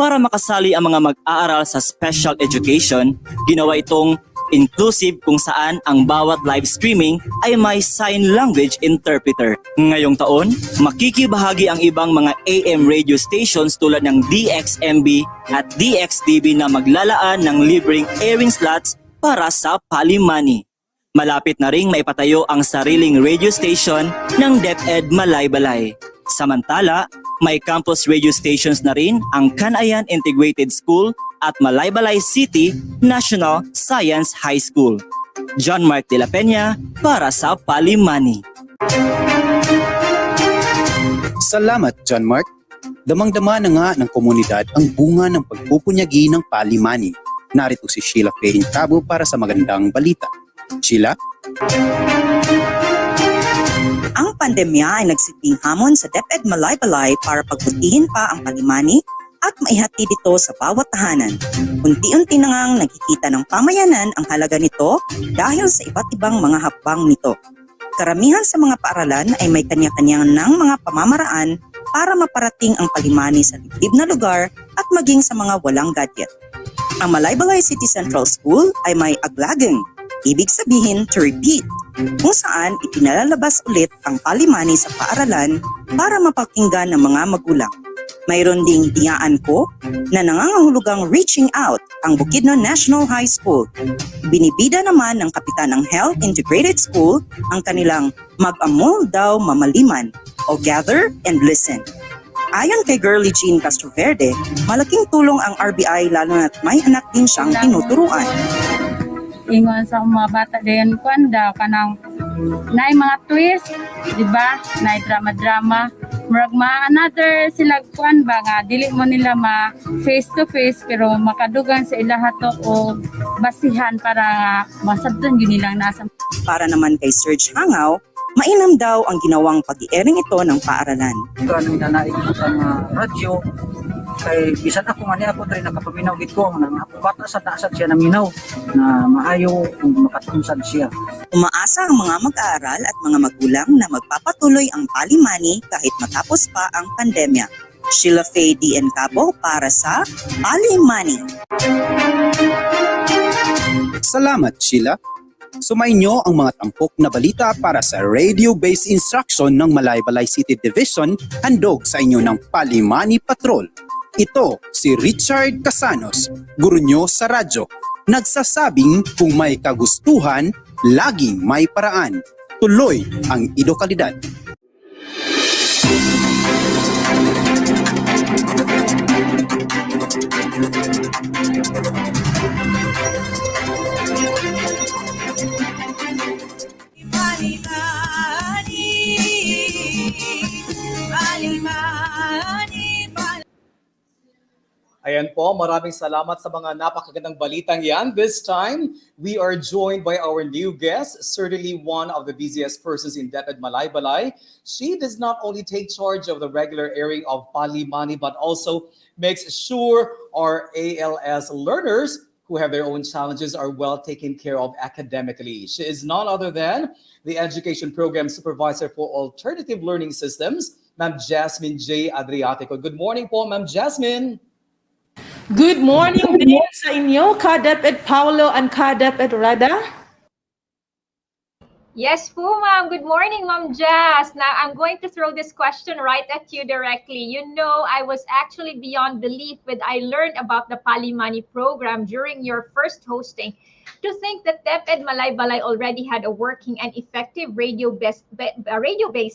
O: Para makasali ang mga mag-aaral sa special education, ginawa itong inclusive kung saan ang bawat live streaming ay may sign language interpreter. Ngayong taon, makikibahagi ang ibang mga AM radio stations tulad ng DXMB at DXDB na maglalaan ng libreng airing slots para sa Palimani. Malapit na ring maipatayo ang sariling radio station ng DepEd Malaybalay. Samantala, may campus radio stations na rin ang Canayan Integrated School at Malaybalay City National Science High School. John Mark de la Peña para sa Palimani.
L: Salamat, John Mark. Damang-dama na nga ng komunidad ang bunga ng pagpupunyagi ng Palimani. Narito si Sheila Faye Cabo para sa magandang balita. Sheila?
P: Ang pandemya ay nagsilbing hamon sa DepEd Malaybalay para pagbutihin pa ang Palimani at maihatid ito sa bawat tahanan. Unti-unti na ngang nakikita ng pamayanan ang halaga nito dahil sa iba't ibang mga hakbang nito. Karamihan sa mga paaralan ay may kanya-kanyang ng mga pamamaraan para maparating ang Palimani sa liblib na lugar at maging sa mga walang gadget. Ang Malaybalay City Central School ay may aglageng, ibig sabihin to repeat, kung saan ipinalalabas ulit ang Palimani sa paaralan para mapakinggan ng mga magulang. Mayroon ding diyaan ko na nangangahulugang reaching out ang Bukidnon National High School. Binibida naman ng kapitan ng Health Integrated School ang kanilang mag-amol daw mamaliman o gather and listen. Ayon kay Girlie Jean Castroverde, malaking tulong ang RBI lalo na't may anak din siyang tinuturuan.
Q: Ingon sa mga bata din kuan daw kanang nay mga twist, di ba? Nay drama-drama. Murag another sila kuan ba nga dili mo nila ma face to face pero makadugan sa ilaha to o basihan para masabtan gyud nilang nasa.
P: Para naman kay Serge Hangaw, mainam daw ang ginawang pag-i-airing ito ng paaralan.
R: Kanang nanaig sa radyo kay bisan ako nga niya ako diri nakapaminaw gid ko nang bata sa taasat siya naminaw na maayo kung makatunsad siya.
P: Umaasa ang mga mag-aaral at mga magulang na magpapatuloy ang Palimani kahit matapos pa ang pandemya. Sheila Faye D.N. Cabo para sa Palimani.
L: Salamat, Sheila. Sumainyo ang mga tampok na balita para sa radio-based instruction ng Malaybalay City Division handog sa inyo ng Palimani Patrol. Ito si Richard Casanos, guro nyo sa radyo. Nagsasabing kung may kagustuhan, laging may paraan. Tuloy ang edukalidad.
C: Ayan po, maraming salamat sa mga napakagandang balitang yan. This time, we are joined by our new guest, certainly one of the busiest persons in DepEd Malaybalay. She does not only take charge of the regular airing of Palimani, but also makes sure our ALS learners who have their own challenges are well taken care of academically. She is none other than the Education Program Supervisor for Alternative Learning Systems, Ma'am Jasmine J. Adriatico. Good morning po, Ma'am Jasmine.
H: Good morning din sa inyo, ka-DepEd Paulo and ka-DepEd Rada.
B: Yes po, ma'am. Good morning, Ma'am Jazz. Now, I'm going to throw this question right at you directly. You know, I was actually beyond belief when I learned about the Palimani program during your first hosting. To think that DepEd Malaybalay already had a working and effective radio-based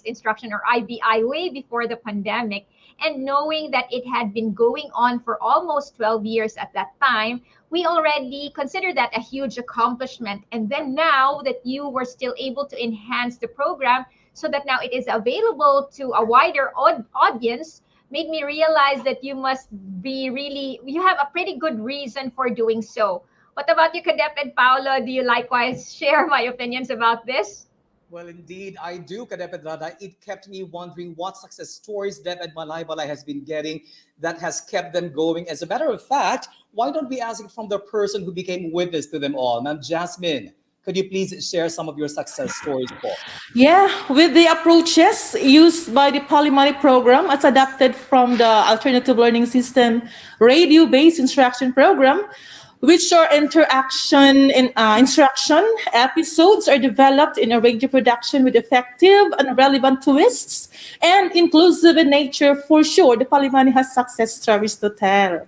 B: instruction, or IBI, way before the pandemic. And knowing that it had been going on for almost 12 years at that time, we already consider that a huge accomplishment. And then now that you were still able to enhance the program so that now it is available to a wider audience, made me realize that you must be you have a pretty good reason for doing so. What about you, DepEd Paolo? Do you likewise share my opinions about this?
C: Well, indeed, I do, Kadeped Rada. It kept me wondering what success stories DepEd Malaybalay has been getting that has kept them going. As a matter of fact, why don't we ask it from the person who became witness to them all? Ma'am Jasmine, could you please share some of your success stories, Paul?
H: Yeah, with the approaches used by the Palimani program as adapted from the Alternative Learning System radio-based instruction program, which are instruction episodes are developed in a radio production with effective and relevant twists and inclusive in nature. For sure, the Palimani has success stories to tell.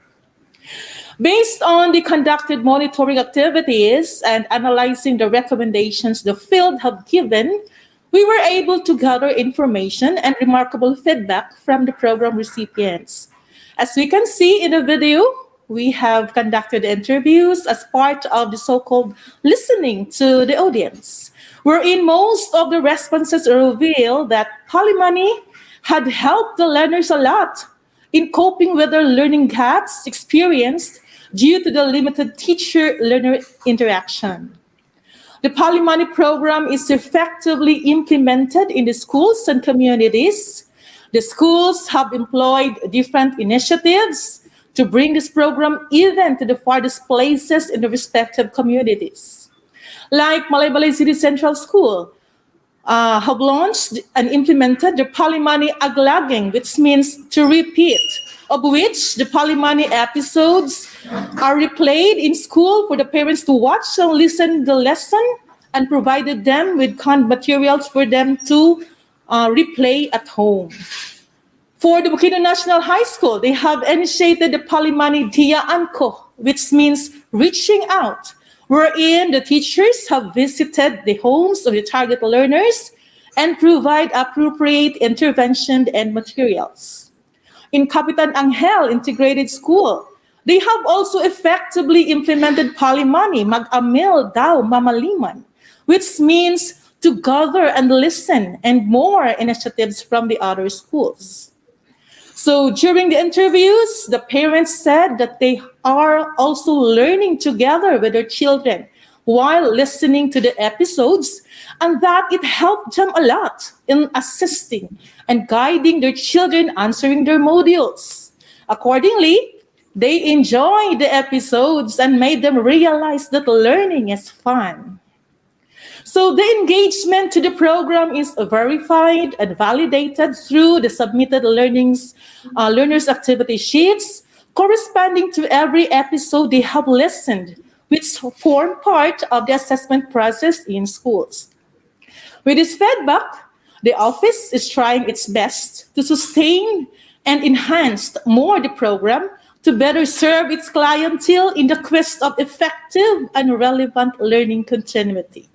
H: Based on the conducted monitoring activities and analyzing the recommendations the field have given, we were able to gather information and remarkable feedback from the program recipients. As we can see in the video, we have conducted interviews as part of the so-called listening to the audience, wherein most of the responses reveal that Palimani had helped the learners a lot in coping with their learning gaps experienced due to the limited teacher-learner interaction. The Palimani program is effectively implemented in the schools and communities. The schools have employed different initiatives to bring this program even to the farthest places in the respective communities. Like Malaybalay City Central School have launched and implemented the Palimani Aglaging, which means to repeat, of which the Palimani episodes are replayed in school for the parents to watch and listen to the lesson, and provided them with canned materials for them to replay at home. For the Bukidnon National High School, they have initiated the Palimani Dia Anko, which means reaching out, wherein the teachers have visited the homes of the target learners and provide appropriate intervention and materials. In Capitan Angel Integrated School, they have also effectively implemented Palimani Mag-amil daw mamaliman, which means to gather and listen, and more initiatives from the other schools. So during the interviews, the parents said that they are also learning together with their children while listening to the episodes, and that it helped them a lot in assisting and guiding their children answering their modules. Accordingly, they enjoyed the episodes and made them realize that learning is fun. So the engagement to the program is verified and validated through the submitted learners' activity sheets corresponding to every episode they have listened,
S: which form part of the assessment process in schools. With this feedback, the office is trying its best to sustain and enhance more the program to better serve its clientele in the quest of effective and relevant learning continuity.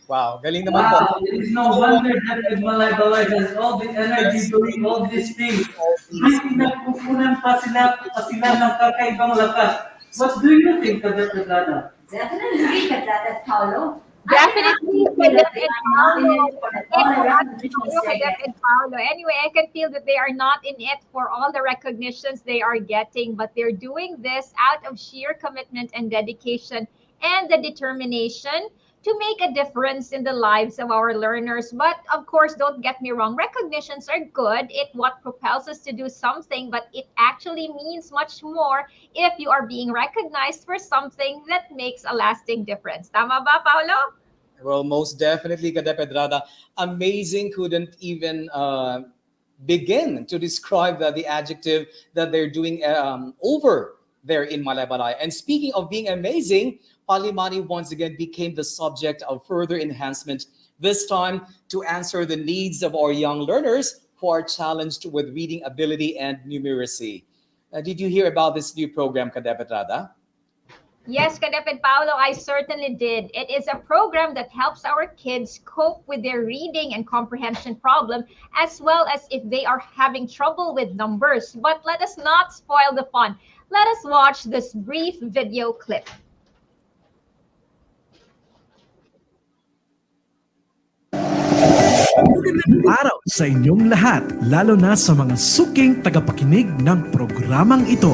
C: Wow, galing naman po.
R: Wow, it is no wonder that Malaybalay has all the energy doing all these things. May pinagkukunan pa sila ng kakaibang lakas. What do you think, Kadeped Rada?
T: Definitely, Kadeped Paulo.
B: Definitely, Kadeped Paulo. Anyway, I can feel that they are not in it for all the recognitions they are getting, but they're doing this out of sheer commitment and dedication and the determination to make a difference in the lives of our learners. But of course, don't get me wrong, recognitions are good. It what propels us to do something, but it actually means much more if you are being recognized for something that makes a lasting difference. Tama ba, Paolo?
C: Well, most definitely, Kadeped Rada. Amazing couldn't even begin to describe the adjective that they're doing over there in Malaybalay. And speaking of being amazing, Palimani once again became the subject of further enhancement, this time to answer the needs of our young learners who are challenged with reading ability and numeracy. Did you hear about this new program, Kadeped Rada?
B: Yes, Kadeped Paolo, I certainly did. It is a program that helps our kids cope with their reading and comprehension problem, as well as if they are having trouble with numbers. But let us not spoil the fun. Let us watch this brief video clip.
U: Araw sa inyong lahat, lalo na sa mga suking tagapakinig ng programang ito.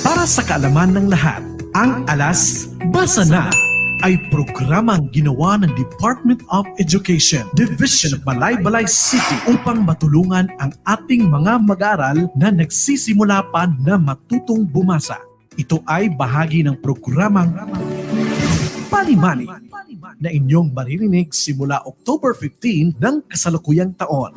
U: Para sa kaalaman ng lahat, ang Alas Basa Na ay programang ginawa ng Department of Education, Division of Malaybalay City upang matulungan ang ating mga mag-aaral na nagsisimula pa na matutong bumasa. Ito ay bahagi ng programang Palimani na inyong maririnig simula October 15 ng kasalukuyang taon.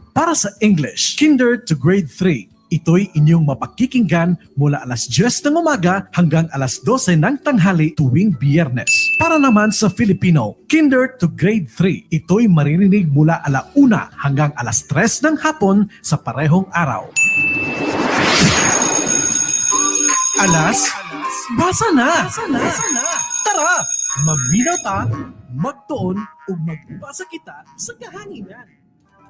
U: Para sa English, Kinder to Grade 3, ito'y inyong mapakikinggan mula alas 10 ng umaga hanggang alas 12 ng tanghali tuwing Biyernes. Para naman sa Filipino, Kinder to Grade 3, ito'y maririnig mula alauna hanggang alas 3 ng hapon sa parehong araw. Alas, basa na! Tara! Maminaw ta, magtuon o magbasa kita sa kahanginan.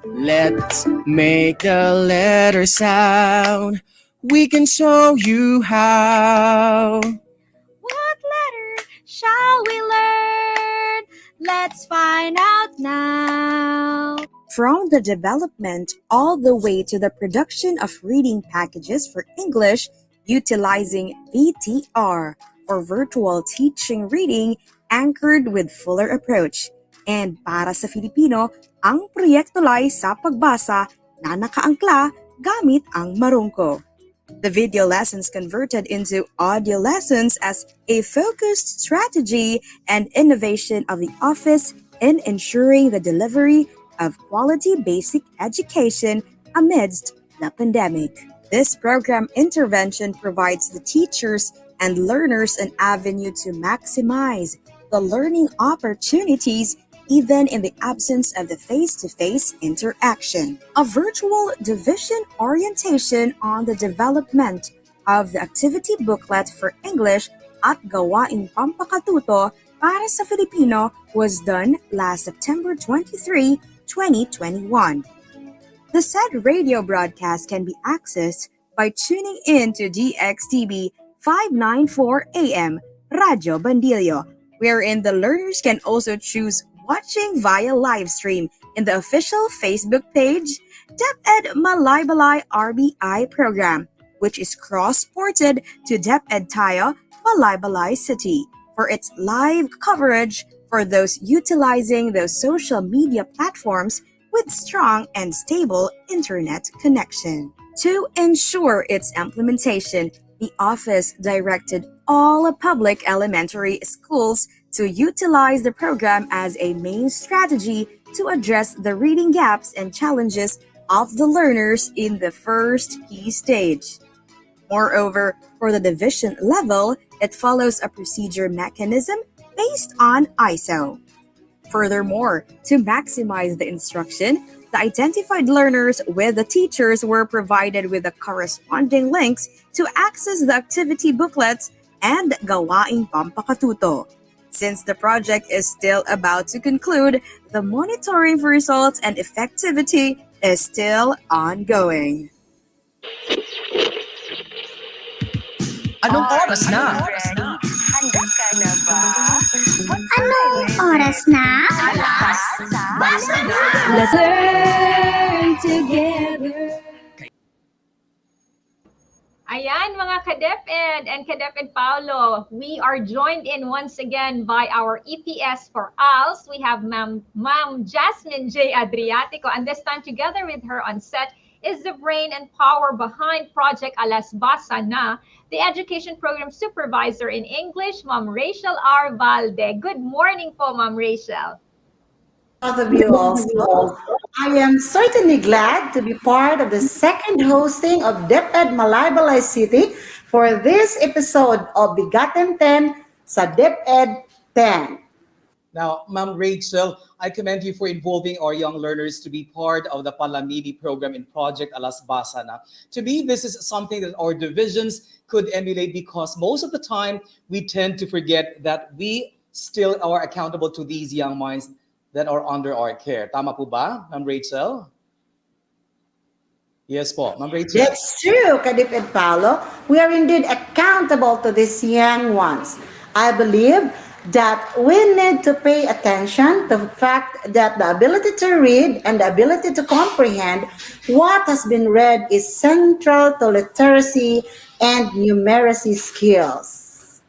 V: Let's make the letter sound. We can show you how.
W: What letter shall we learn? Let's find out now.
P: From the development all the way to the production of reading packages for English utilizing VTR, or virtual teaching reading anchored with fuller approach. And para sa Filipino, ang proyektolay sa pagbasa na nakaangkla gamit ang marungko. The video lessons converted into audio lessons as a focused strategy and innovation of the office in ensuring the delivery of quality basic education amidst the pandemic. This program intervention provides the teachers and learners an avenue to maximize the learning opportunities even in the absence of the face-to-face interaction. A virtual division orientation on the development of the activity booklet for English at Gawaing Pampakatuto para sa Filipino was done last September 23, 2021. The said radio broadcast can be accessed by tuning in to DXTB 594 AM Radio Bandilio, wherein the learners can also choose watching via live stream in the official Facebook page, DepEd Malaybalay RBI program, which is cross-ported to DepEd Tayo, Malaybalay City, for its live coverage for those utilizing those social media platforms with strong and stable internet connection. To ensure its implementation, the office directed all public elementary schools to utilize the program as a main strategy to address the reading gaps and challenges of the learners in the first key stage. Moreover, for the division level, It follows a procedure mechanism based on ISO. Furthermore, to maximize the instruction, the identified learners with the teachers were provided with the corresponding links to access the activity booklets and gawaing pampakatuto. Since the project is still about to conclude, the monitoring for results and effectivity is still ongoing.
V: Anong oras na?
M: Handa ka na ba? Anong oras na? Alas, basa na!
W: Let's learn together.
B: Ayan mga ka-DepEd and ka-DepEd Paolo, we are joined in once again by our EPS for ALS. We have Ma'am Jasmine J. Adriatico, and this time together with her on set is the brain and power behind Project Alas Basa Na, the Education Program Supervisor in English, Ma'am Rachel R. Valde. Good morning po, Ma'am Rachel.
I: Both of you also. I am certainly glad to be part of the second hosting of DepEd Malaybalay City for this episode of BigaTEN 10 sa DepEd 10.
C: Now, Ma'am Rachel, I commend you for involving our young learners to be part of the Palamidi program in Project Alas Basa Na. To me, this is something that our divisions could emulate because most of the time we tend to forget that we still are accountable to these young minds that are under our care. Tama po ba, Ma'am Rachel? Yes po, Ma'am Rachel.
I: That's true, ka-DepEd Paolo. We are indeed accountable to these young ones. I believe that we need to pay attention to the fact that the ability to read and the ability to comprehend what has been read is central to literacy and numeracy skills.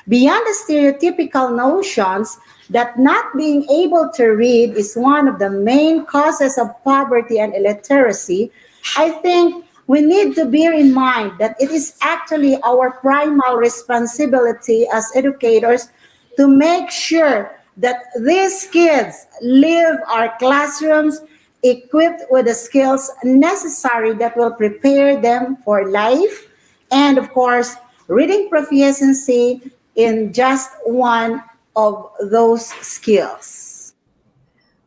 I: Beyond the stereotypical notions that not being able to read is one of the main causes of poverty and illiteracy, I think we need to bear in mind that it is actually our primal responsibility as educators to make sure that these kids leave our classrooms equipped with the skills necessary that will prepare them for life and, of course, reading proficiency in just one of those skills.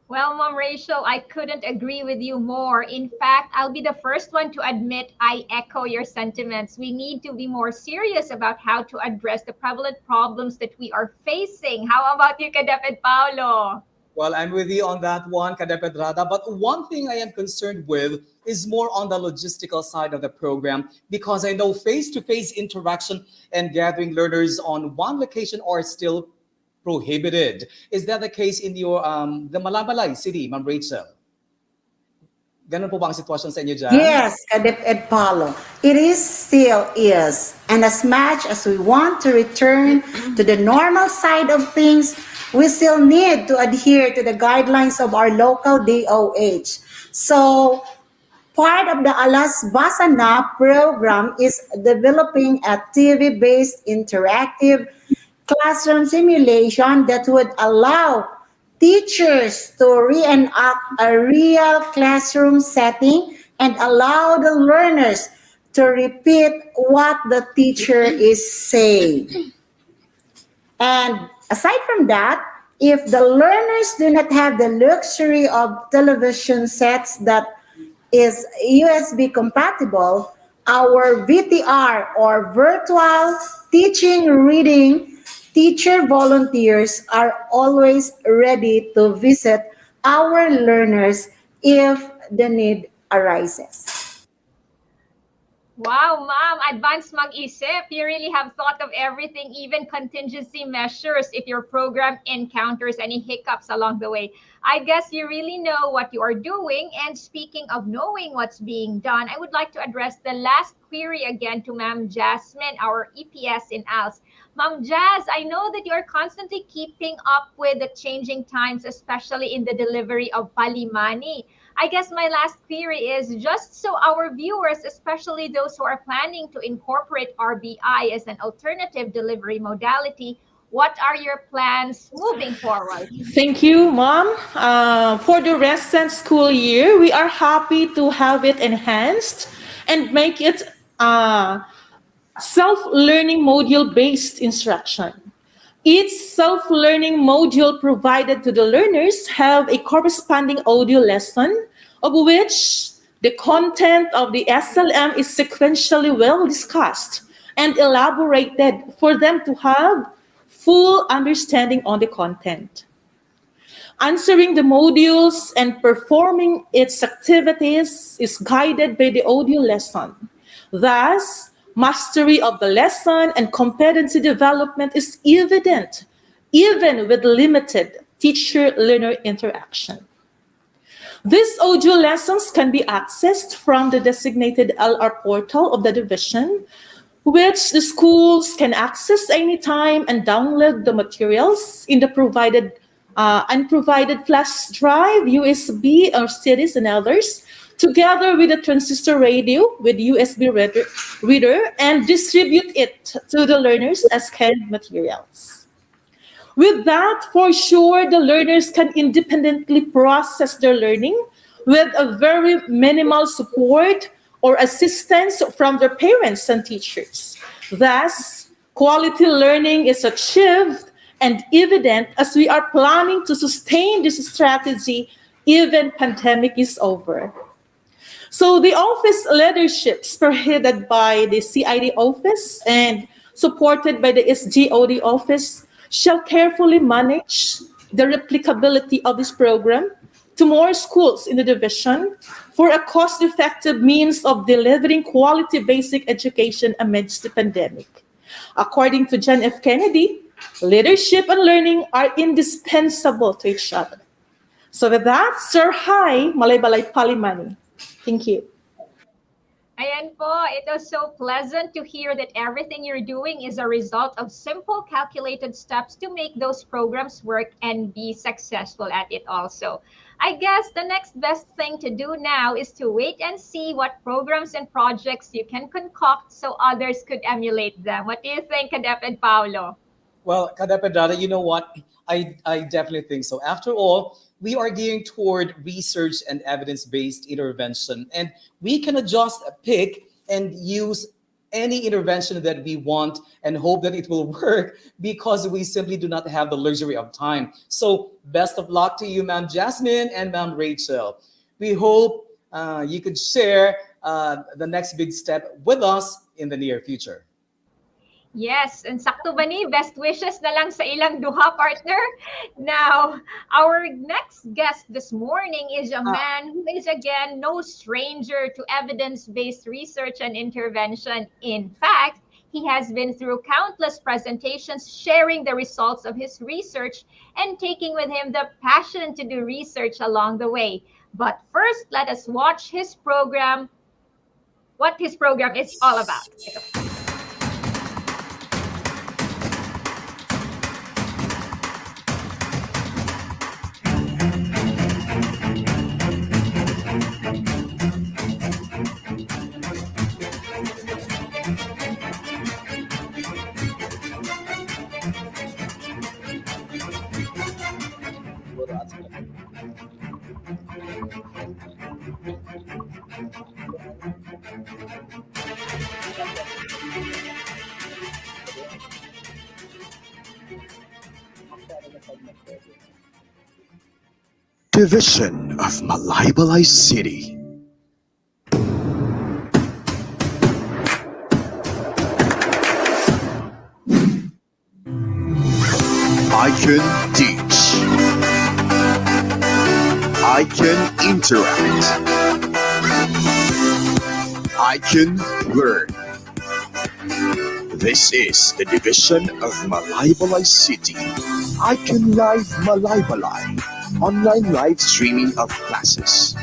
B: Well, Ma'am Rachel, I couldn't agree with you more. In fact, I'll be the first one to admit I echo your sentiments. We need to be more serious about how to address the prevalent problems that we are facing. How about you, ka-DepEd Paolo?
C: Well, I'm with you on that one, ka-DepEd Rada. But one thing I am concerned with is more on the logistical side of the program because I know face-to-face interaction and gathering learners on one location are still prohibited. Is that the case in your the Malaybalay City, Ma'am Rachel? Ganun po ba ang sitwasyon sa inyo dyan?
I: Yes, ka-DepEd Paolo. It is still is. And as much as we want to return to the normal side of things, we still need to adhere to the guidelines of our local DOH. So, part of the Alas Basa Na program is developing a TV-based interactive classroom simulation that would allow teachers to reenact a real classroom setting and allow the learners to repeat what the teacher is saying. And aside from that, if the learners do not have the luxury of television sets that is USB compatible, our VTR or virtual teaching reading teacher volunteers are always ready to visit our learners if the need arises.
B: Wow, Ma'am, advanced mag-isip. You really have thought of everything, even contingency measures if your program encounters any hiccups along the way. I guess you really know what you are doing. And speaking of knowing what's being done, I would like to address the last query again to Ma'am Jasmine, our EPS in ALS. Ma'am Jazz, I know that you are constantly keeping up with the changing times, especially in the delivery of palimani. I guess my last query is just so our viewers, especially those who are planning to incorporate RBI as an alternative delivery modality, what are your plans moving forward?
S: Thank you, Mom. For the recent school year, we are happy to have it enhanced and make it Self-learning module-based instruction. Each self-learning module provided to the learners have a corresponding audio lesson, of which the content of the SLM is sequentially well discussed and elaborated for them to have full understanding on the content. Answering the modules and performing its activities is guided by the audio lesson. Thus, mastery of the lesson and competency development is evident, even with limited teacher-learner interaction. These audio lessons can be accessed from the designated LR portal of the division, which the schools can access anytime and download the materials in the provided unprovided flash drive, USB, or CDs and others, together with a transistor radio with USB reader, and distribute it to the learners as scanned materials. With that, for sure, the learners can independently process their learning with a very minimal support or assistance from their parents and teachers. Thus, quality learning is achieved and evident as we are planning to sustain this strategy even pandemic is over. So the office leadership, spearheaded by the CID office and supported by the SGOD office, shall carefully manage the replicability of this program to more schools in the division for a cost-effective means of delivering quality basic education amidst the pandemic. According to John F. Kennedy, leadership and learning are indispensable to each other. So with that, Sir Hi, Malaybalay Palimani. Thank you.
B: Ayan po, it was so pleasant to hear that everything you're doing is a result of simple calculated steps to make those programs work and be successful at it also. I guess the next best thing to do now is to wait and see what programs and projects you can concoct so others could emulate them. What do you think, DepEd Paolo?
C: Well, Kadapedrada, you know what? I definitely think so. After all, we are gearing toward research and evidence-based intervention, and we can just pick and use any intervention that we want and hope that it will work because we simply do not have the luxury of time. So best of luck to you, Ma'am Jasmine and Ma'am Rachel. We hope you could share the next big step with us in the near future.
B: Yes, and sakto ba ni? Best wishes na lang sa ilang duha, partner. Now, our next guest this morning is a man who is, again, no stranger to evidence-based research and intervention. In fact, he has been through countless presentations sharing the results of his research and taking with him the passion to do research along the way. But first, let us watch his program, what his program is all about.
D: Division of Malaybalay City. I can teach. I can interact. I can learn. This is the division of Malaybalay City. I can live Malaybalay. Online live streaming of classes.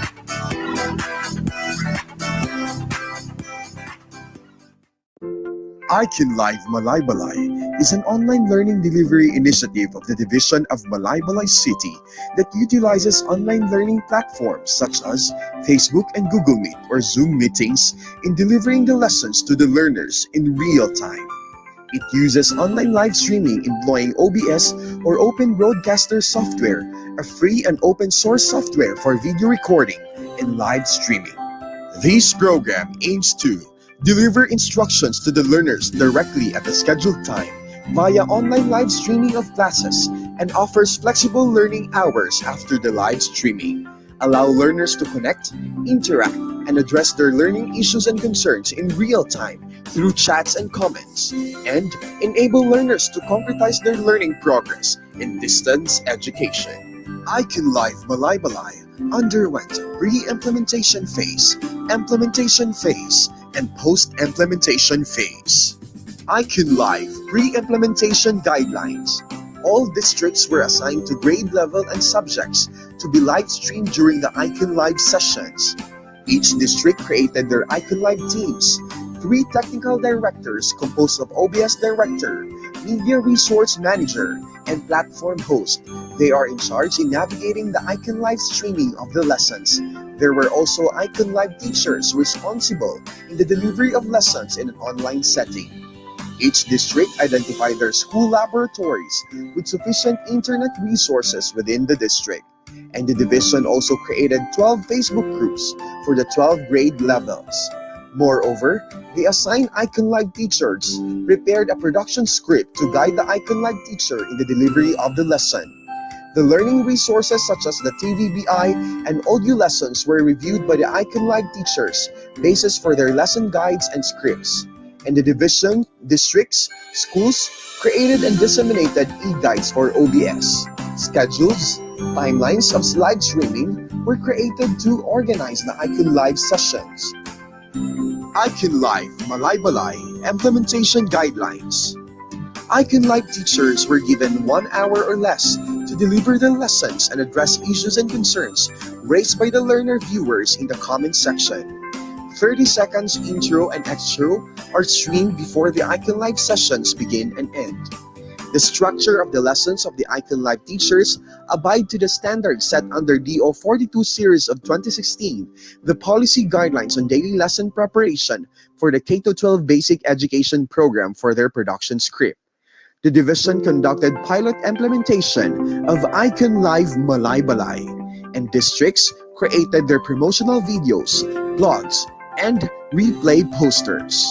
D: I Can Live Malaybalay is an online learning delivery initiative of the Division of Malaybalay City that utilizes online learning platforms such as Facebook and Google Meet or Zoom meetings in delivering the lessons to the learners in real time. It uses online live streaming employing OBS or Open Broadcaster software, a free and open source software for video recording and live streaming. This program aims to Deliver instructions to the learners directly at the scheduled time via online live streaming of classes and offers flexible learning hours after the live streaming. Allow learners to connect, interact, and address their learning issues and concerns in real time through chats and comments, and enable learners to concretize their learning progress in distance education. Icon Live Malaybalay underwent pre-implementation phase, and post-implementation phase. Icon Live pre-implementation guidelines. All districts were assigned to grade level and subjects to be live streamed during the Icon Live sessions. Each district created their Icon Live teams. 3 technical directors composed of OBS director, media resource manager, and platform host. They are in charge in navigating the Icon Live streaming of the lessons. There were also Icon Live teachers responsible in the delivery of lessons in an online setting. Each district identified their school laboratories with sufficient internet resources within the district. And the division also created 12 Facebook groups for the 12 grade levels. Moreover, the assigned Icon Live teachers prepared a production script to guide the Icon Live teacher in the delivery of the lesson. The learning resources such as the TVBI and audio lessons were reviewed by the Icon Live teachers, basis for their lesson guides and scripts. And the division, districts, schools created and disseminated e-guides for OBS. Schedules, timelines of live streaming were created to organize the Icon Live sessions. Icon Live Malaybalay Implementation Guidelines. Icon Live teachers were given 1 hour or less to deliver their lessons and address issues and concerns raised by the learner viewers in the comment section. 30 seconds intro and extro are streamed before the Icon Live sessions begin and end. The structure of the lessons of the Icon Live teachers abide to the standards set under DO 42 series of 2016, the policy guidelines on daily lesson preparation for the K-12 basic education program for their production script. The division conducted pilot implementation of Icon Live Malaybalay, and districts created their promotional videos, blogs, and replay posters.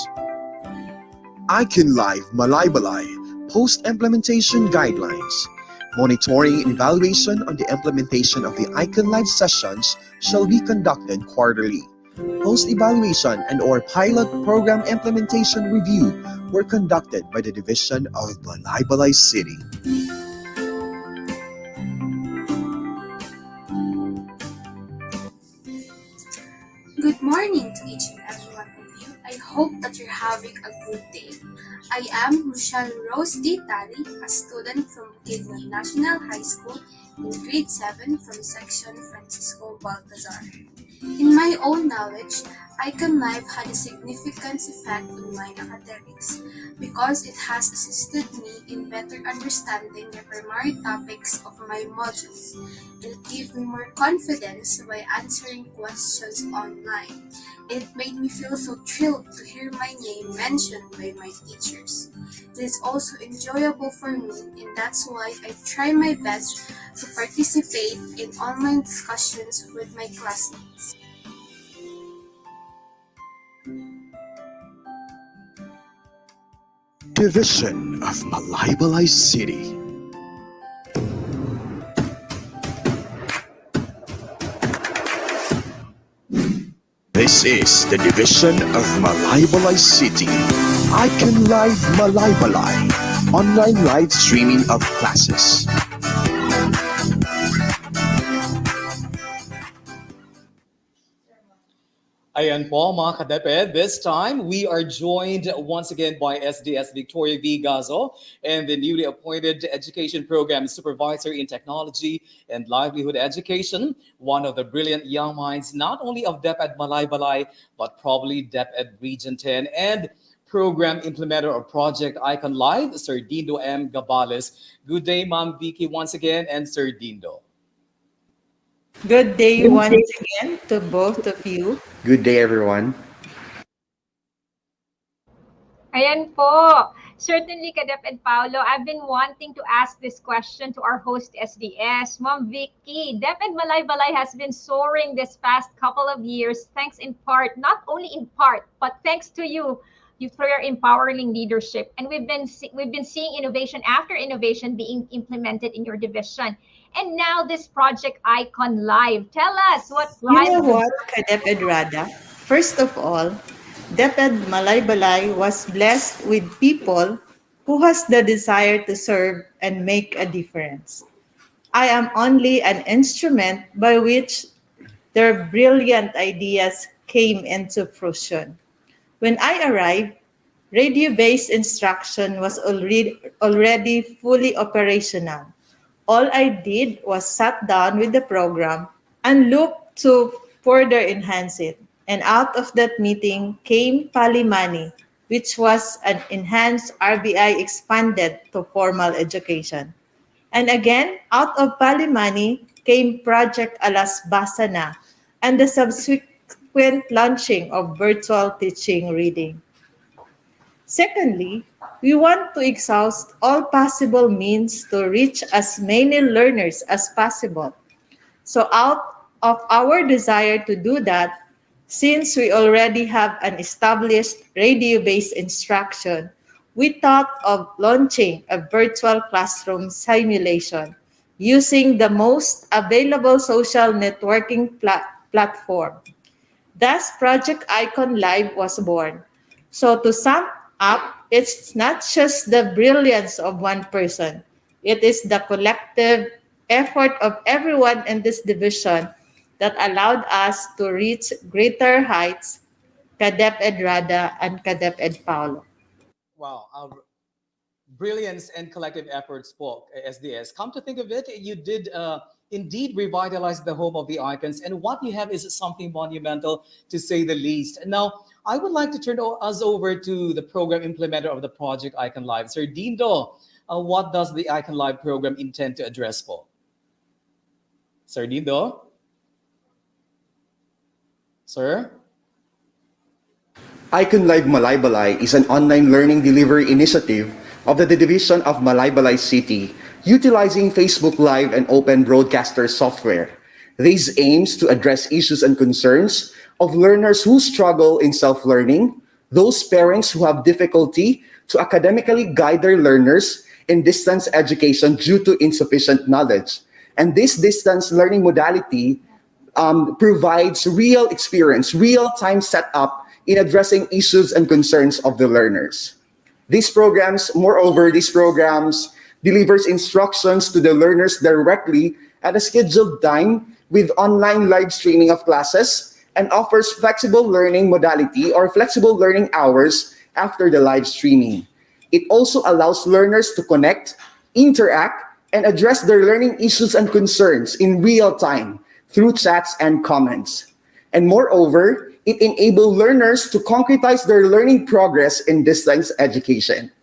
D: Icon Live Malaybalay Post-Implementation Guidelines. Monitoring and evaluation on the implementation of the Icon Live sessions shall be conducted quarterly. Post-evaluation and/or pilot program implementation review were conducted by the Division of Malaybalay City.
E: Good morning to each and every one of you. I hope that you're having a good day. I am Rochelle Rose D. Tari, a student from Kidman National High School in grade 7 from section Francisco Baltazar. In my own knowledge, Icon Live had a significant effect on my academics because it has assisted me in better understanding the primary topics of my modules. It gave me more confidence by answering questions online. It made me feel so thrilled to hear my name mentioned by my teachers. It is also enjoyable for me, and that's why I try my best to participate in online discussions with my classmates.
D: Division of Malaybalay City. This is the Division of Malaybalay City. Icon Live Malaybalay. Online live streaming of classes.
C: Ayan po mga ka-DepEd, this time we are joined once again by SDS Victoria V. Gazo and the newly appointed Education Program Supervisor in Technology and Livelihood Education, one of the brilliant young minds not only of DepEd Malaybalay but probably DepEd Region 10 and Program Implementer of Project Icon Live, Sir Dindo M. Gabales. Good day, Ma'am Vicky, once again, and Sir Dindo.
H: Good day once again to both of you.
F: Good day, everyone.
B: Ayan po. Certainly, Kadep and Paolo, I've been wanting to ask this question to our host SDS, Ma'am Vicky. DepEd Malaybalay has been soaring this past couple of years, thanks in part, not only in part, but thanks to you for your empowering leadership. And we've been seeing innovation after innovation being implemented in your division. And now this Project Icon Live. Tell us what
H: You know
B: live.
H: what, Kadeped Rada? First of all, DepEd Malaybalay was blessed with people who has the desire to serve and make a difference. I am only an instrument by which their brilliant ideas came into fruition. When I arrived, radio-based instruction was already fully operational. All I did was sat down with the program and look to further enhance it. And out of that meeting came Palimani, which was an enhanced RBI expanded to formal education. And again, out of Palimani came Project Alas Basana and the subsequent launching of virtual teaching reading. Secondly, we want to exhaust all possible means to reach as many learners as possible. So out of our desire to do that, since we already have an established radio-based instruction, we thought of launching a virtual classroom simulation using the most available social networking platform. Thus, Project Icon Live was born. So to sum up, it's not just the brilliance of one person. It is the collective effort of everyone in this division that allowed us to reach greater heights, Kadep Edrada and Kadep Ed Paulo.
C: Wow, brilliance and collective efforts po, SDS. Come to think of it, you did indeed revitalize the home of the icons, and what you have is something monumental, to say the least. And now, I would like to turn us over to the program implementer of the Project Icon Live, Sir Dindo. What does the Icon Live program intend to address po? Sir Dindo? Sir?
F: Icon Live Malaybalay is an online learning delivery initiative of the Division of Malaybalay City, utilizing Facebook Live and open broadcaster software. This aims to address issues and concerns of learners who struggle in self-learning, those parents who have difficulty to academically guide their learners in distance education due to insufficient knowledge. And this distance learning modality provides real experience, real-time setup in addressing issues and concerns of the learners. These programs delivers instructions to the learners directly at a scheduled time with online live streaming of classes, and offers flexible learning modality or flexible learning hours after the live streaming. It also allows learners to connect, interact, and address their learning issues and concerns in real time through chats and comments. And moreover, it enables learners to concretize their learning progress in distance education.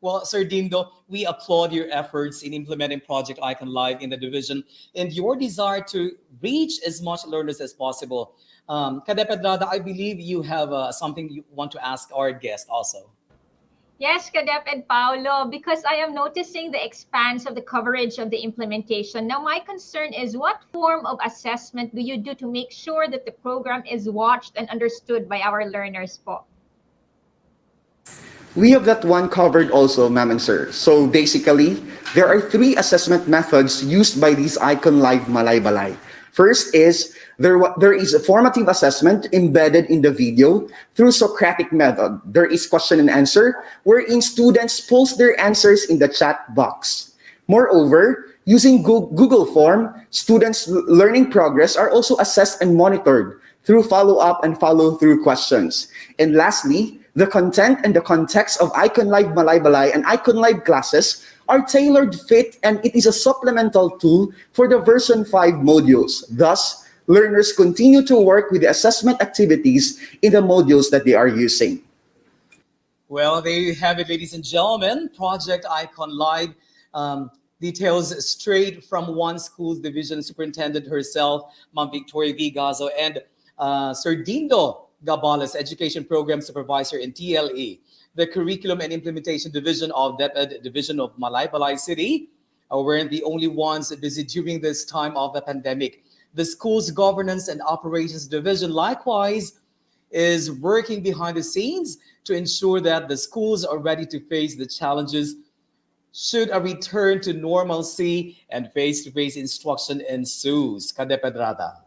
C: Well, Sir Dindo, we applaud your efforts in implementing Project Icon Live in the division and your desire to reach as much learners as possible. Kadep Edrada, I believe you have something you want to ask our guest also.
B: Yes, Kadep and Paolo, because I am noticing the expanse of the coverage of the implementation. Now, my concern is, what form of assessment do you do to make sure that the program is watched and understood by our learners po?
F: We have that one covered also, ma'am and sir. So basically, there are 3 assessment methods used by these Icon Live Malaybalay. First is, there is a formative assessment embedded in the video through Socratic method. There is question and answer, wherein students post their answers in the chat box. Moreover, using Google Form, students' learning progress are also assessed and monitored through follow-up and follow-through questions. And lastly, the content and the context of Icon Live Malaybalay and Icon Live classes are tailored fit, and it is a supplemental tool for the version 5 modules. Thus, learners continue to work with the assessment activities in the modules that they are using.
C: Well, there you have it, ladies and gentlemen. Project Icon Live, details straight from one school's division superintendent herself, Ma'am Victoria V. Gazo, and Sir Dindo Gabales, Education Program Supervisor in TLE. the Curriculum and Implementation Division of DepEd Division of Malaybalay City weren't the only ones busy during this time of the pandemic. The school's Governance and Operations Division likewise is working behind the scenes to ensure that the schools are ready to face the challenges should a return to normalcy and face-to-face instruction ensues. Kadepedrada.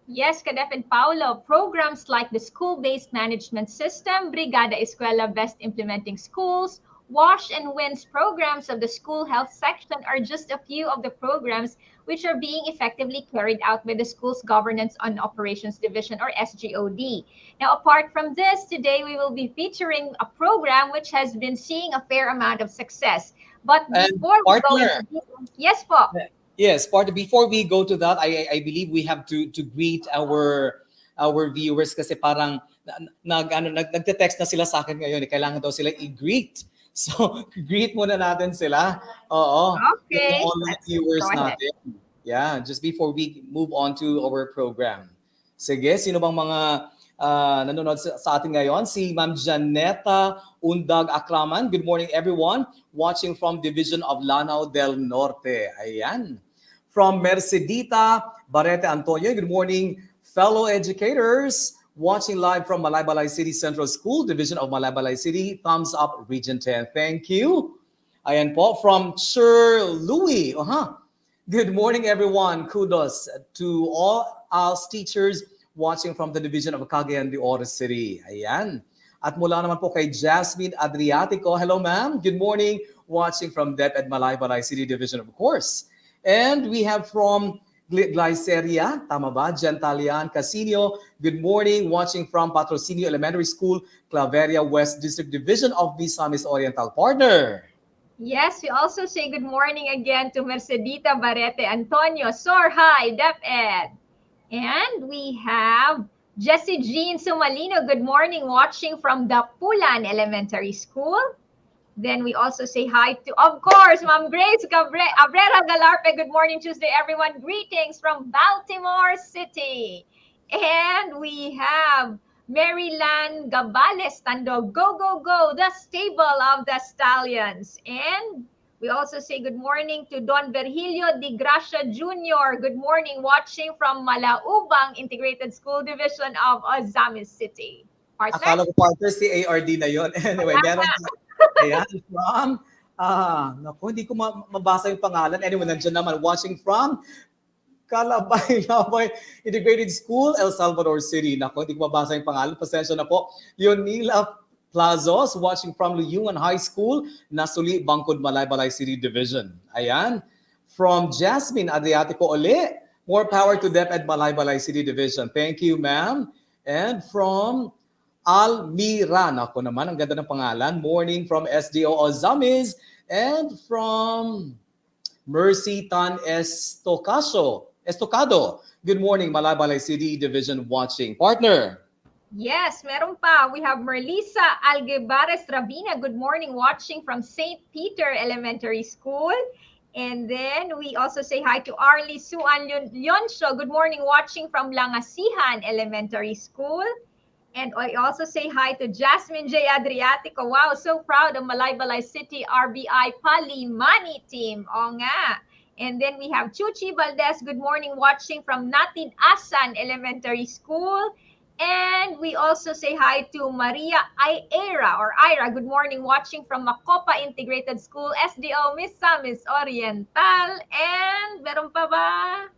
B: Yes, Kadep and Paolo, programs like the School-Based Management System, Brigada Escuela Best Implementing Schools, Wash and Winds programs of the School Health Section are just a few of the programs which are being effectively carried out by the school's Governance and Operations Division, or SGOD. Now, apart from this, today we will be featuring a program which has been seeing a fair amount of success. But before we go into yes, po.
C: Yes, before we go to that, I believe we have to greet our viewers kasi parang nagte-text na sila sa akin ngayon, kailangan daw sila i-greet. So, greet muna natin sila. Oo.
B: Okay.
C: Yung online viewers natin. Yeah, just before we move on to our program. Sige, sino bang mga nanonood sa atin ngayon? Si Ma'am Janeta Undag Aklaman. Good morning, everyone. Watching from Division of Lanao del Norte. Ayan. From Mercedita Barrete Antonio. Good morning, fellow educators. Watching live from Malaybalay City Central School, Division of Malaybalay City. Thumbs up, Region 10. Thank you. Ayan po. From Sir Louis. Good morning, everyone. Kudos to all us teachers watching from the Division of Cagayan de Oro City. Ayan. At mula naman po kay Jasmine Adriatico. Hello, ma'am. Good morning. Watching from DepEd Malaybalay City Division, of course. And we have from Glyceria, tama ba? Gentalian Casino. Good morning. Watching from Patrocinio Elementary School, Claveria West District Division of Misamis Oriental. Partner.
B: Yes, we also say good morning again to Mercedita Barrete Antonio. Soar High, DepEd. And we have Jessie Jean Sumalino. Good morning, watching from Dapulan Elementary School. Then we also say hi to, of course, Ma'am Grace Abrera Galarpe. Good morning, Tuesday, everyone. Greetings from Baltimore City. And we have Maryland Gabales Tando. Go, go, go, the stable of the stallions. And we also say good morning to Don Virgilio Di Gracia Jr. Good morning, watching from Malaubang Integrated School Division of Ozamis City. Partner?
C: Akala ko partner si ARD na yon. Anyway, meron ayan, from, naku, hindi ko mabasa yung pangalan. Anyway, nandiyan naman, watching from Calabay Integrated School, El Salvador City. Naku, hindi ko mabasa yung pangalan. Pasensya na po. Leonila Plazos, watching from Luyungan High School, Nasuli, Bangkod, Malaybalay City Division. Ayan. From Jasmine Adriatico Ole, more power to DepEd Malaybalay City Division. Thank you, ma'am. And from Almiran, ako naman, ang ganda ng pangalan. Morning from SDO Ozamis. And from Mercy Tan Estocado. Good morning, Malaybalay City Division watching. Partner.
B: Yes, meron pa. We have Merlisa Algebares Ravina. Good morning, watching from St. Peter Elementary School. And then we also say hi to Arlie Suan Leonsho. Good morning, watching from Langasihan Elementary School. And I also say hi to Jasmine J. Adriatico. Wow, so proud of Malaybalay City RBI Palimani team. O nga. And then we have Chuchi Valdez. Good morning, watching from Natid Asan Elementary School. And we also say hi to Maria Ira. Good morning, watching from Macopa Integrated School, SDO Misamis Oriental. And meron pa ba?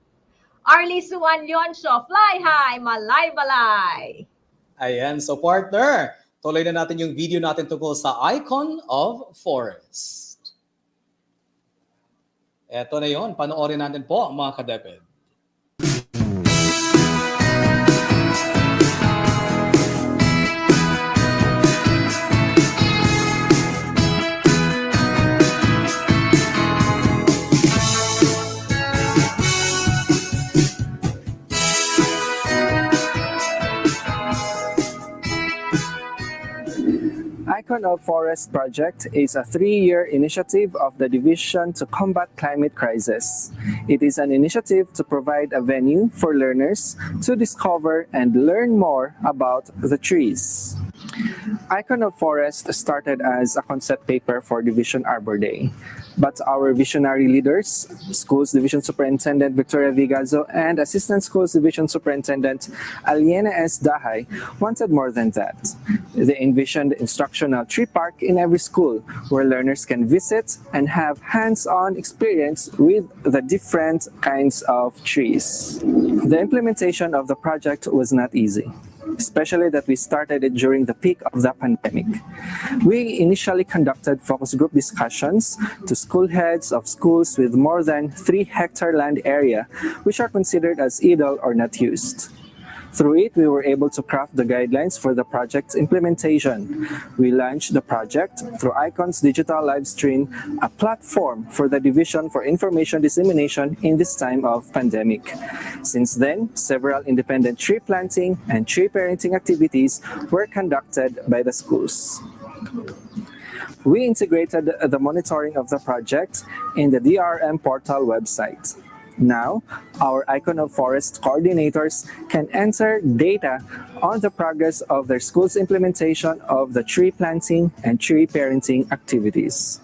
B: Arlie Suan Leonsho. Fly high, Malaybalay.
C: Ayan, so partner, tuloy na natin yung video natin tungkol sa Icon of Forest. Eto na yon, panoorin natin po mga ka-DepEd.
G: Icon of Forest project is a 3-year initiative of the Division to Combat Climate Crisis. It is an initiative to provide a venue for learners to discover and learn more about the trees. Icon of Forest started as a concept paper for Division Arbor Day, but our visionary leaders, Schools Division Superintendent Victoria Vigazo and Assistant Schools Division Superintendent Aliena S. Dahay, wanted more than that. They envisioned instructional tree park in every school where learners can visit and have hands-on experience with the different kinds of trees. The implementation of the project was not easy, especially that we started it during the peak of the pandemic. We initially conducted focus group discussions to school heads of schools with more than 3-hectare land area, which are considered as idle or not used. Through it, we were able to craft the guidelines for the project's implementation. We launched the project through ICON's digital live stream, a platform for the Division for Information Dissemination in this time of pandemic. Since then, several independent tree planting and tree parenting activities were conducted by the schools. We integrated the monitoring of the project in the DRM portal website. Now, our Icon of Forest coordinators can enter data on the progress of their school's implementation of the tree planting and tree parenting activities.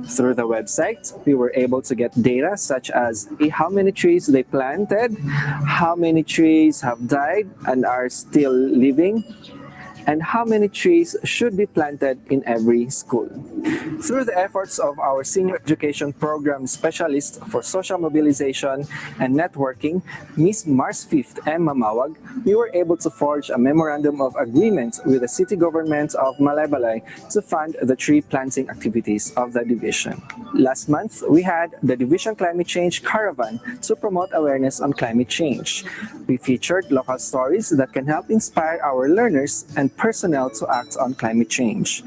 G: Through the website, we were able to get data such as how many trees they planted, how many trees have died and are still living, and how many trees should be planted in every school. Through the efforts of our Senior Education Program Specialist for Social Mobilization and Networking, Ms. Mars 5th M. Mamawag, we were able to forge a Memorandum of Agreement with the City Government of Malaybalay to fund the tree planting activities of the Division. Last month, we had the Division Climate Change Caravan to promote awareness on climate change. We featured local stories that can help inspire our learners and personnel to act on climate change.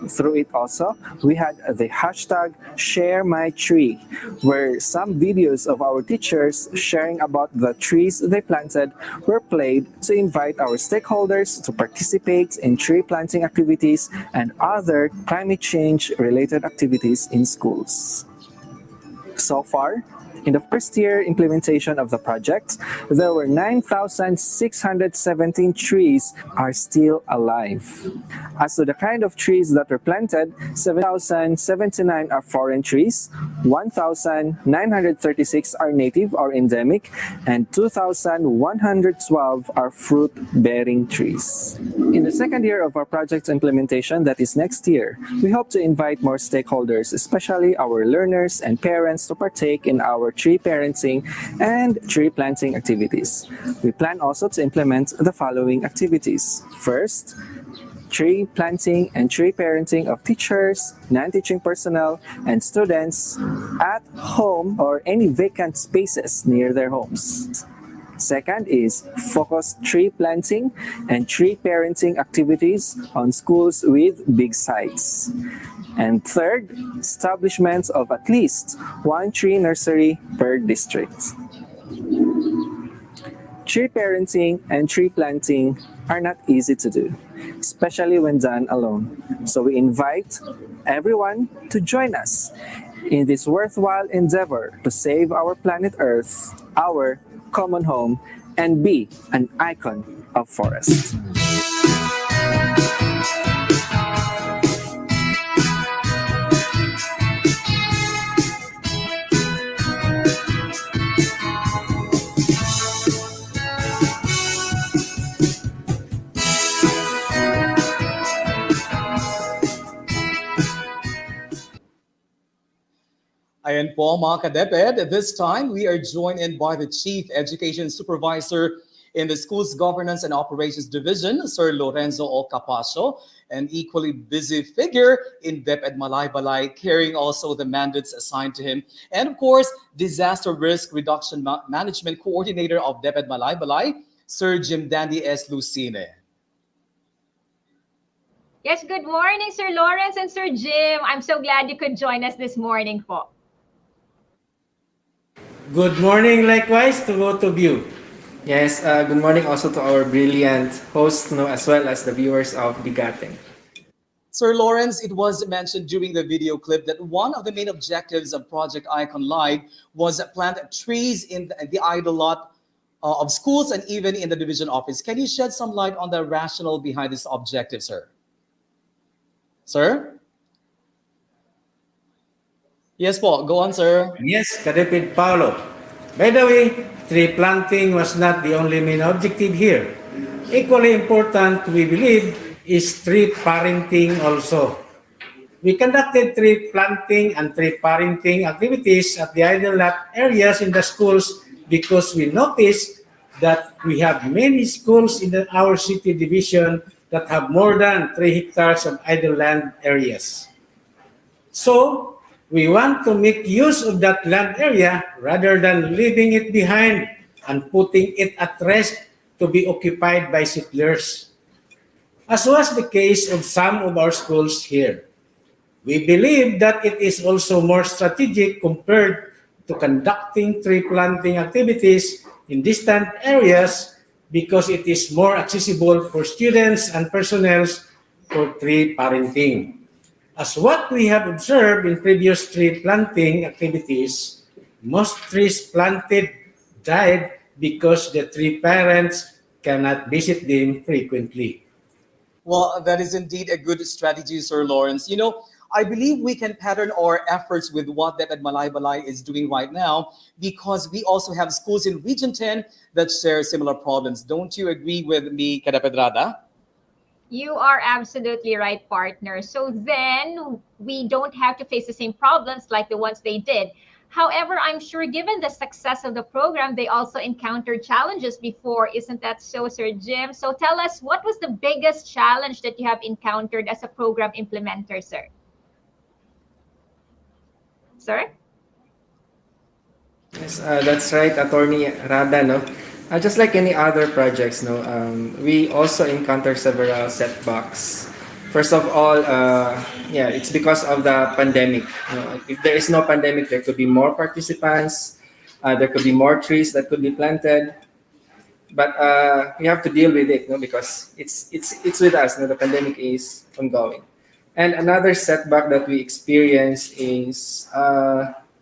G: Through it also, we had the hashtag #ShareMyTree, where some videos of our teachers sharing about the trees they planted were played to invite our stakeholders to participate in tree planting activities and other climate change related activities in schools. So far, in the first year implementation of the project, there were 9,617 trees are still alive. As to the kind of trees that were planted, 7,079 are foreign trees, 1,936 are native or endemic, and 2,112 are fruit-bearing trees. In the second year of our project's implementation, that is next year, we hope to invite more stakeholders, especially our learners and parents, to partake in our tree parenting and tree planting activities. We plan also to implement the following activities. First, tree planting and tree parenting of teachers, non-teaching personnel, and students at home or any vacant spaces near their homes. Second is focused tree planting and tree parenting activities on schools with big sites. And third, establishments of at least one tree nursery per district. Tree parenting and tree planting are not easy to do, especially when done alone. So we invite everyone to join us in this worthwhile endeavor to save our planet Earth, our common home, and be an icon of forest.
C: Ayan po mga ka-DepEd, at this time we are joined in by the Chief Education Supervisor in the Schools Governance and Operations Division, Sir Lorenzo O. Capacio, an equally busy figure in DepEd Malaybalay, carrying also the mandates assigned to him, and of course, Disaster Risk Reduction Management Coordinator of DepEd Malaybalay, Sir Jim Dandy S. Lucine.
B: Yes, good morning, Sir Lawrence and Sir Jim. I'm so glad you could join us this morning po.
A: Good morning likewise to both of you. Yes, good morning also to our brilliant hosts, as well as the viewers of BigaTEN.
C: Sir Lawrence, it was mentioned during the video clip that one of the main objectives of Project Icon Live was plant trees in the idle lot of schools and even in the division office. Can you shed some light on the rationale behind this objective, sir? Sir? Yes po, go on, sir.
J: Yes, Kadepid Paulo. By the way, tree planting was not the only main objective here. Equally important, we believe, is tree parenting also. We conducted tree planting and tree parenting activities at the idle lot areas in the schools because we noticed that we have many schools in our city division that have more than 3 hectares of idle land areas. So, we want to make use of that land area rather than leaving it behind and putting it at rest to be occupied by settlers, as was the case of some of our schools here. We believe that it is also more strategic compared to conducting tree planting activities in distant areas because it is more accessible for students and personnel for tree parenting. As what we have observed in previous tree planting activities, most trees planted died because the tree parents cannot visit them frequently.
C: Well, that is indeed a good strategy, Sir Lawrence. You know, I believe we can pattern our efforts with what DepEd Malaybalay is doing right now because we also have schools in Region 10 that share similar problems. Don't you agree with me, Kadeped Rada?
B: You are absolutely right, partner. So then we don't have to face the same problems like the ones they did. However, I'm sure given the success of the program, they also encountered challenges before. Isn't that so, Sir Jim? So tell us, what was the biggest challenge that you have encountered as a program implementer, sir? Sir?
A: Yes, that's right, Attorney Rada. No, just like any other projects, no, we also encounter several setbacks. First of all, yeah, it's because of the pandemic. You know, if there is no pandemic, there could be more participants. There could be more trees that could be planted. But we have to deal with it, no, because it's with us. No, the pandemic is ongoing. And another setback that we experience is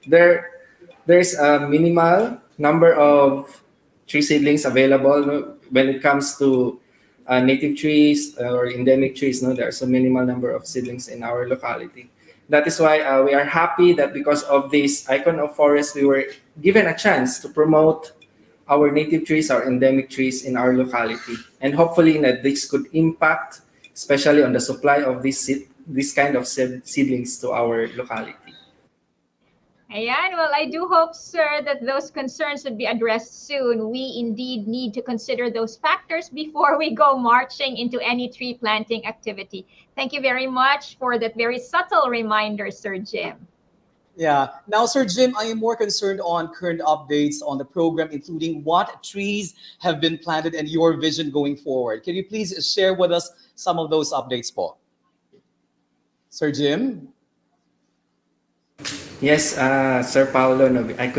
A: there's a minimal number of tree seedlings available, no, when it comes to native trees or endemic trees. No, there are so minimal number of seedlings in our locality. That is why we are happy that because of this icon of forest, we were given a chance to promote our native trees, our endemic trees in our locality, and hopefully that this could impact, especially on the supply of this kind of seedlings to our locality.
B: Ayan, well, I do hope, sir, that those concerns would be addressed soon. We indeed need to consider those factors before we go marching into any tree planting activity. Thank you very much for that very subtle reminder, Sir Jim.
C: Yeah. Now, Sir Jim, I am more concerned on current updates on the program, including what trees have been planted and your vision going forward. Can you please share with us some of those updates, po? Sir Jim?
A: Yes, Sir Paulo, no, I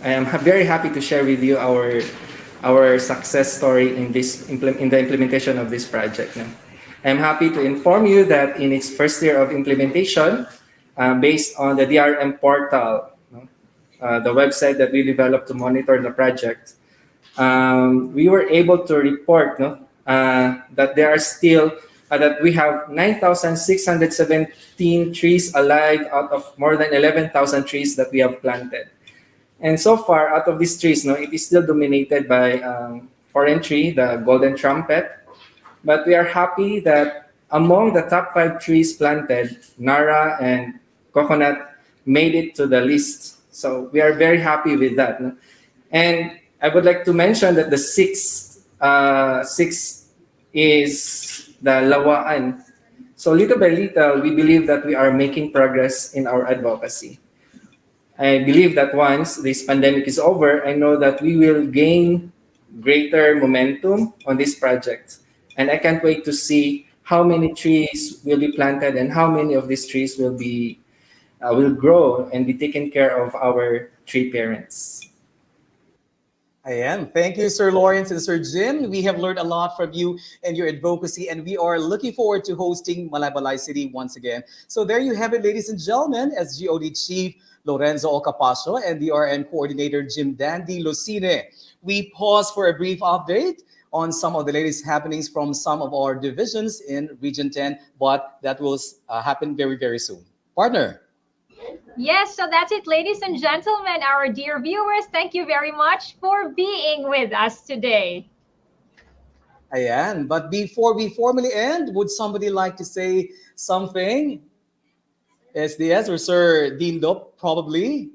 A: am very happy to share with you our success story in the implementation of this project. No? I'm happy to inform you that in its first year of implementation, based on the DRM portal, no, the website that we developed to monitor the project, we were able to report, no, that there are still that we have 9,617 trees alive out of more than 11,000 trees that we have planted. And so far, out of these trees, no, it is still dominated by foreign tree, the golden trumpet. But we are happy that among the top 5 trees planted, Nara and coconut made it to the list. So we are very happy with that. No? And I would like to mention that the sixth is the lawaan. So little by little, we believe that we are making progress in our advocacy. I believe that once this pandemic is over, I know that we will gain greater momentum on this project. And I can't wait to see how many trees will be planted and how many of these trees will grow and be taken care of our tree parents.
C: Ayan. Thank you, Sir Lawrence and Sir Jin. We have learned a lot from you and your advocacy, and we are looking forward to hosting Malaybalay City once again. So there you have it, ladies and gentlemen, SGOD Chief Lorenzo Ocapacio and the RN Coordinator Jim Dandy Lucine. We pause for a brief update on some of the latest happenings from some of our divisions in Region 10, but that will happen very, very soon. Partner.
B: Yes, so that's it, ladies and gentlemen, our dear viewers. Thank you very much for being with us today.
C: Ayan. But before we formally end, would somebody like to say something? SDS or Sir Dindo, probably?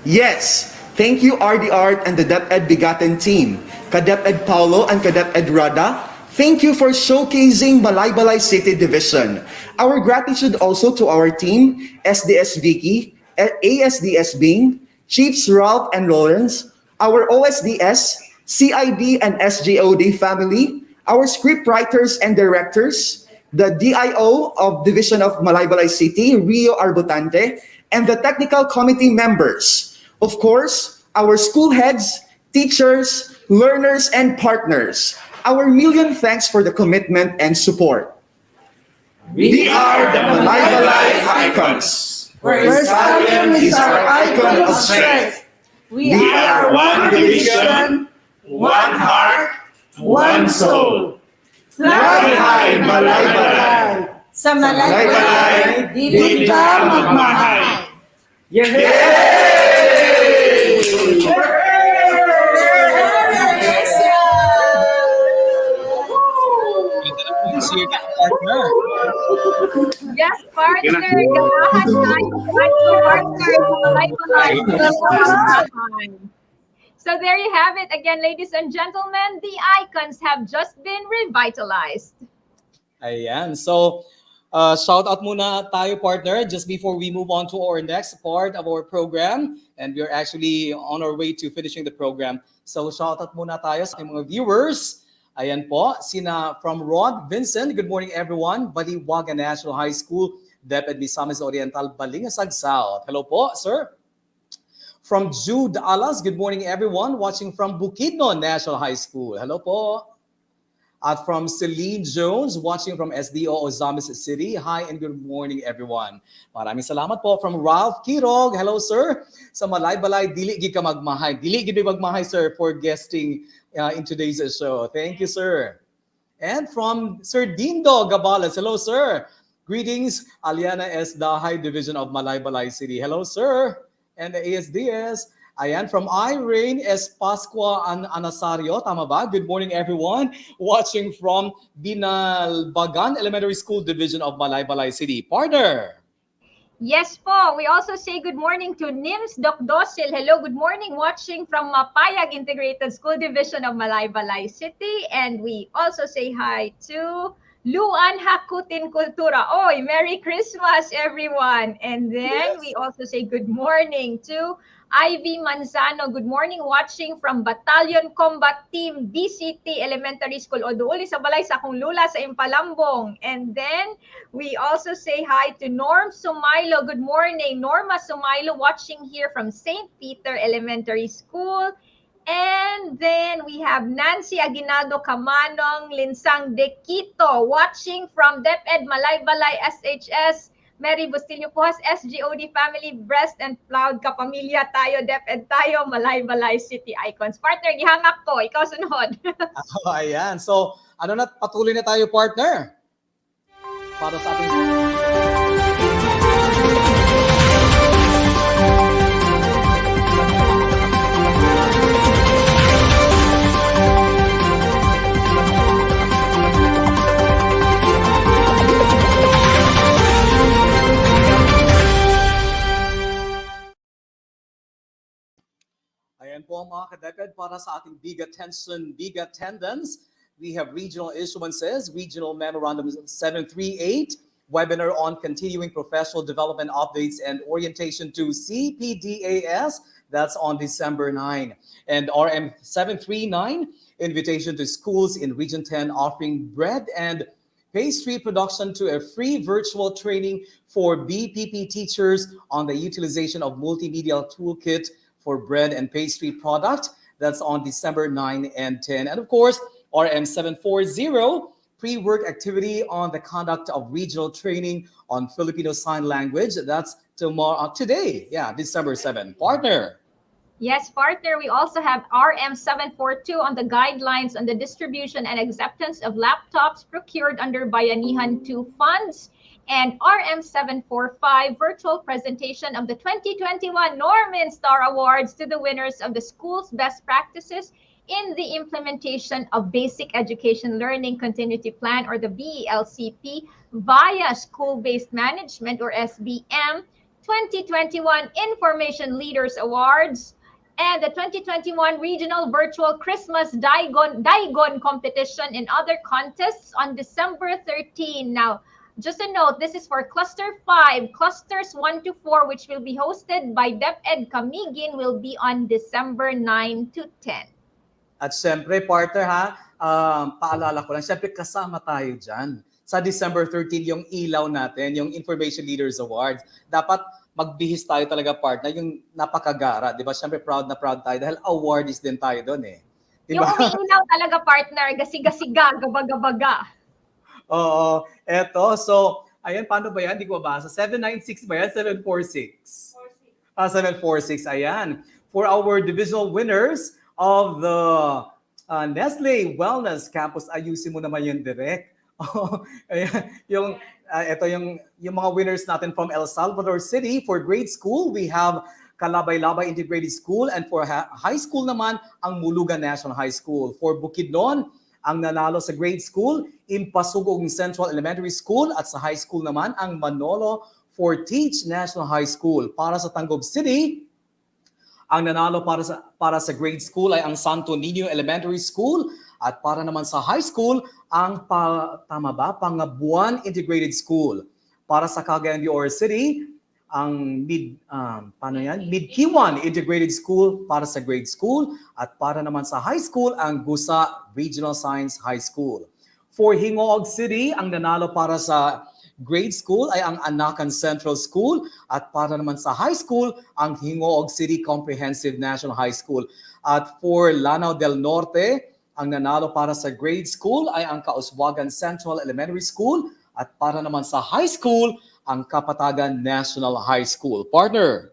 F: Yes, thank you RD Art and the DepEd BigaTEN team, ka-DepEd Paulo and ka-DepEd Rada. Thank you for showcasing Malaybalay City Division. Our gratitude also to our team, SDS Vicky, ASDS Bing, Chiefs Ralph and Lawrence, our OSDS, CIB and SGOD family, our script writers and directors, the DIO of Division of Malaybalay City, Rio Arbutante, and the technical committee members. Of course, our school heads, teachers, learners, and partners. Our million thanks for the commitment and support. We are the Malaybalay Icons,
I: where stallion is our icon of strength. We are one division, one heart, one soul. Fly high, Malaybalay! Sa Malaybalay, di ka magmahal! Yay!
B: Yes, partner. Ganahan tayo. Partner sa Malaybalay. So there you have it. Again, ladies and gentlemen, the icons have just been revitalized.
C: Ayan. So, shout out muna tayo, partner, just before we move on to our next part of our program. And we're actually on our way to finishing the program. So, shout out muna tayo sa mga viewers. Ayan po, sina from Rod Vincent. Good morning, everyone. Baliwaga National High School, DepEd Misamis Oriental, Balingasag South. Hello po, sir. From Jude Alas, good morning, everyone. Watching from Bukidnon National High School. Hello po. At from Celine Jones, watching from SDO Ozamis City. Hi and good morning, everyone. Maraming salamat po. From Ralph Kirog. Hello, sir. Sa Malaybalay, dili gid ka magmahay. Dili gid magmahay, sir, for guesting in today's show. Thank you, sir. And from Sir Dindo Gabales. Hello, sir. Greetings, Aliana S. Dahay Division of Malaybalay City. Hello, sir. And the ASDS. Ayan, from Irene S. Pascua Anasario. Tama ba? Good morning, everyone. Watching from Binalbagan Elementary School Division of Malaybalay City. Partner.
B: Yes po. We also say good morning to Nims Doc Dosil. Hello, good morning. Watching from Mapayag Integrated School Division of Malaybalay City. And we also say hi to Luan Hakutin Kultura. Oy, Merry Christmas, everyone. And then we also say good morning to Ivy Manzano. Good morning, watching from Battalion Combat Team BCT Elementary School. O dooli sa balay sa akong lula sa Impalambong. And then we also say hi to Norm Sumailo. Good morning, Norma Sumailo, watching here from St. Peter Elementary School. And then we have Nancy Aguinaldo Camanong Linsang de Quito, watching from DepEd Malaybalay SHS. Mary Bustillo Pujas, SGOD Family, Breast and Proud Kapamilya tayo, DepEd tayo, Malaybalay City Icons. Partner, gihangak ko, ikaw sunod.
C: Ayan. So, patuloy na tayo, partner. Para sa ating... Ayan po mga ka-DepEd, para sa ating BigaTEN, BigaTendence. We have regional issuances, Regional Memorandum 738, webinar on continuing professional development updates and orientation to CPDAS. That's on December 9. And RM 739, invitation to schools in Region 10 offering bread and pastry production to a free virtual training for BPP teachers on the utilization of multimedia toolkit for bread and pastry product. That's on December 9 and 10. And of course, RM740, pre-work activity on the conduct of regional training on Filipino Sign Language. That's today, December 7. Partner.
B: Yes, partner, we also have RM742 on the guidelines on the distribution and acceptance of laptops procured under Bayanihan 2 funds, and RM745 virtual presentation of the 2021 Norman Star Awards to the winners of the school's best practices in the implementation of Basic Education Learning Continuity Plan, or the BELCP, via School-Based Management, or SBM, 2021 Information Leaders Awards, and the 2021 Regional Virtual Christmas Daigon Competition and other contests on December 13. Now, just a note, this is for Cluster 5. Clusters 1 to 4, which will be hosted by DepEd Camiguin, will be on December 9 to 10.
C: At syempre, partner paalala ko lang, syempre kasama tayo dyan. Sa December 13, yung ilaw natin, yung Information Leaders Awards. Dapat magbihis tayo talaga, partner, yung napakagara. Di ba? Syempre, proud na proud tayo dahil awardees din tayo doon eh. Diba?
B: Yung umiilaw talaga, partner, gasiga-siga, gabaga-baga.
C: Oo, eto. So, ayan, paano ba yan? Hindi ko mabasa. 796 ba yan? 746? 746, ayan. For our divisional winners of the Nestle Wellness Campus, ayusin mo naman yun direct. Ayan, ito yung mga winners natin from El Salvador City. For grade school, we have Malaybalay Integrated School, and for high school naman, ang Mulugan National High School. For Bukidnon, ang nanalo sa grade school, Impasugong Central Elementary School, at sa high school naman, ang Manolo Fortich National High School. Para sa Tanggob City, ang nanalo para sa grade school ay ang Santo Niño Elementary School, at para naman sa high school, ang Pangabuan Integrated School. Para sa Cagayan de Oro City, ang Midkiwan Integrated School para sa grade school, at para naman sa high school, ang Gusa Regional Science High School. For Hingoog City, ang nanalo para sa grade school ay ang Anakan Central School, at para naman sa high school, ang Hingoog City Comprehensive National High School. At for Lanao del Norte, ang nanalo para sa grade school ay ang Kauswagan Central Elementary School, at para naman sa high school, ang Kapatagan National High School. Partner.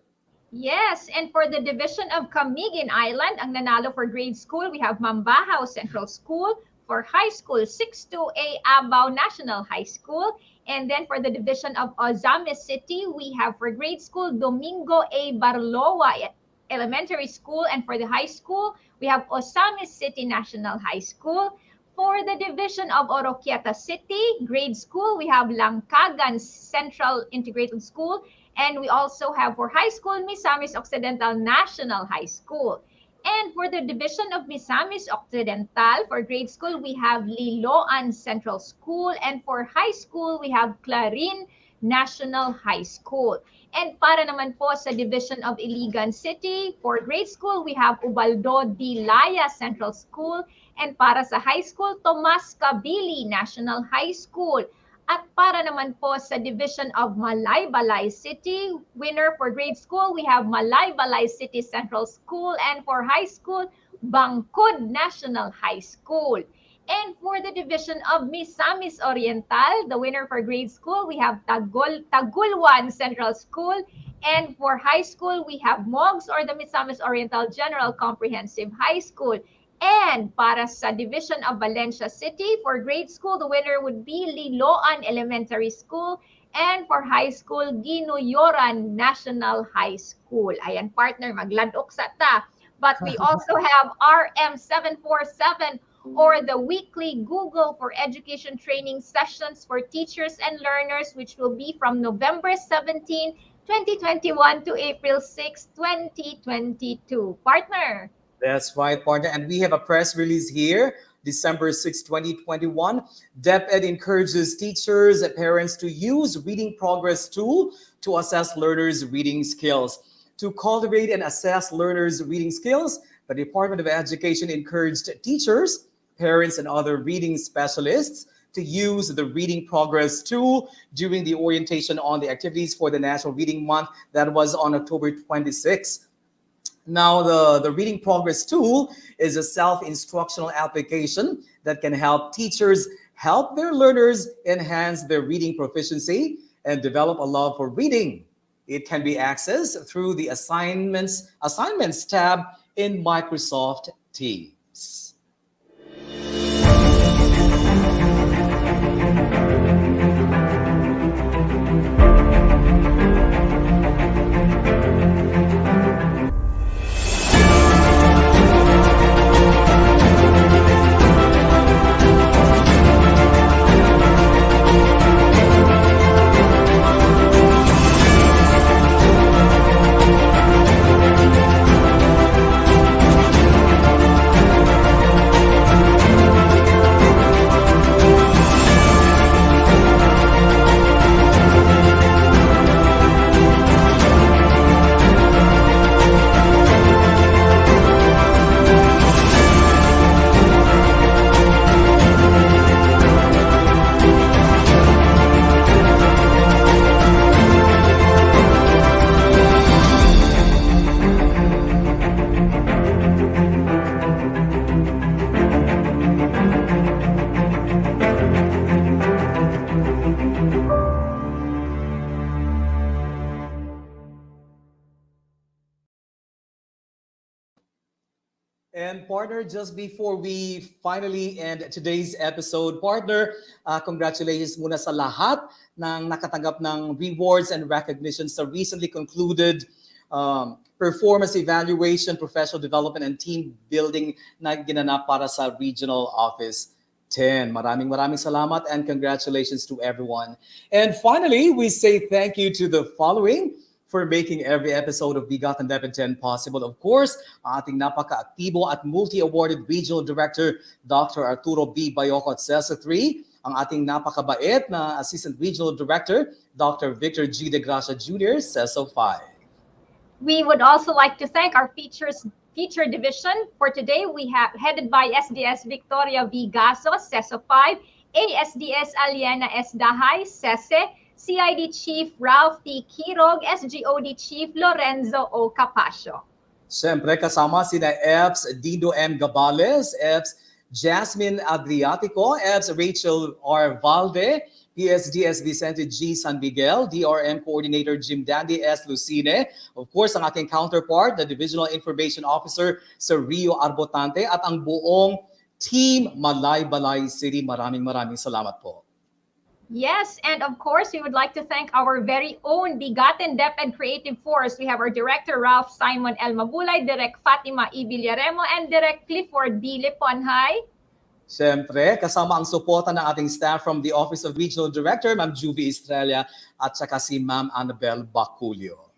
B: Yes, and for the division of Camiguin Island, ang nanalo for grade school, we have Mambahaw Central School. For high school, 62A Abao National High School. And then for the division of Ozamis City, we have for grade school, Domingo A. Barloa Elementary School. And for the high school, we have Ozamis City National High School. For the division of Oroquieta City, grade school, we have Langkagan Central Integrated School. And we also have for high school, Misamis Occidental National High School. And for the division of Misamis Occidental, for grade school, we have Liloan Central School. And for high school, we have Clarin National High School. And para naman po sa division of Iligan City, for grade school, we have Ubaldo de Laya Central School. And para sa high school, Tomas Cabili National High School. At para naman po sa division of Malaybalay City, winner for grade school, we have Malaybalay City Central School, and for high school, Bangkod National High School. And for the division of Misamis Oriental, the winner for grade school, we have Tagulwan Central School, and for high school, we have Mogs, or the Misamis Oriental General Comprehensive High School. And para sa division of Valencia City, for grade school, the winner would be Liloan Elementary School. And for high school, Ginuyoran National High School. Ayan, partner, magladok sa ta. But we also have RM747, or the weekly Google for Education training sessions for teachers and learners, which will be from November 17, 2021 to April 6, 2022. Partner.
C: That's right, partner. And we have a press release here, December 6, 2021. DepEd encourages teachers and parents to use Reading Progress tool to assess learners' reading skills. To cultivate and assess learners' reading skills, the Department of Education encouraged teachers, parents, and other reading specialists to use the Reading Progress tool during the orientation on the activities for the National Reading Month that was on October 26. Now, the Reading Progress tool is a self-instructional application that can help teachers help their learners enhance their reading proficiency and develop a love for reading. It can be accessed through the assignments tab in Microsoft Teams. And partner, just before we finally end today's episode, partner, congratulations muna sa lahat ng nakatanggap ng rewards and recognitions sa recently concluded performance evaluation, professional development, and team building na ginanap para sa Regional Office 10. Maraming salamat and congratulations to everyone. And finally, we say thank you to the following for making every episode of BigaTEN DepEd 10 possible. Of course, ating napaka-aktibo at multi-awarded Regional Director, Dr. Arturo B. Bayoco at CESA 3, ang ating napakabait na Assistant Regional Director, Dr. Victor G. De Gracia Jr., CESA 5.
B: We would also like to thank our feature division. For today, we have headed by SDS Victoria V. Gaso, CESA 5, ASDS Aliena S. Dahay, CESE, CID Chief Ralph T. Kirog, SGOD Chief Lorenzo O. Capasio.
C: Siyempre, kasama sina EPS Dido M. Gabales, EPS Jasmine Adriatico, EPS Rachel R. Valde, PSDS Vicente G. San Miguel, DRM Coordinator Jim Dandy S. Lucine, of course, ang aking counterpart, the Divisional Information Officer Sir Rio Arbotante, at ang buong Team Malaybalay City. Maraming salamat po.
B: Yes, and of course, we would like to thank our very own BigaTEN DepEd Creative Force. We have our Director Ralph Simon L. Mabulay, Direct Fatima E. Villaremo, and Direct Clifford B. Liponhay.
C: Siyempre, kasama ang suporta ng ating staff from the Office of Regional Director, Ma'am Juvie Estrella, at saka si Ma'am Annabel Baculio.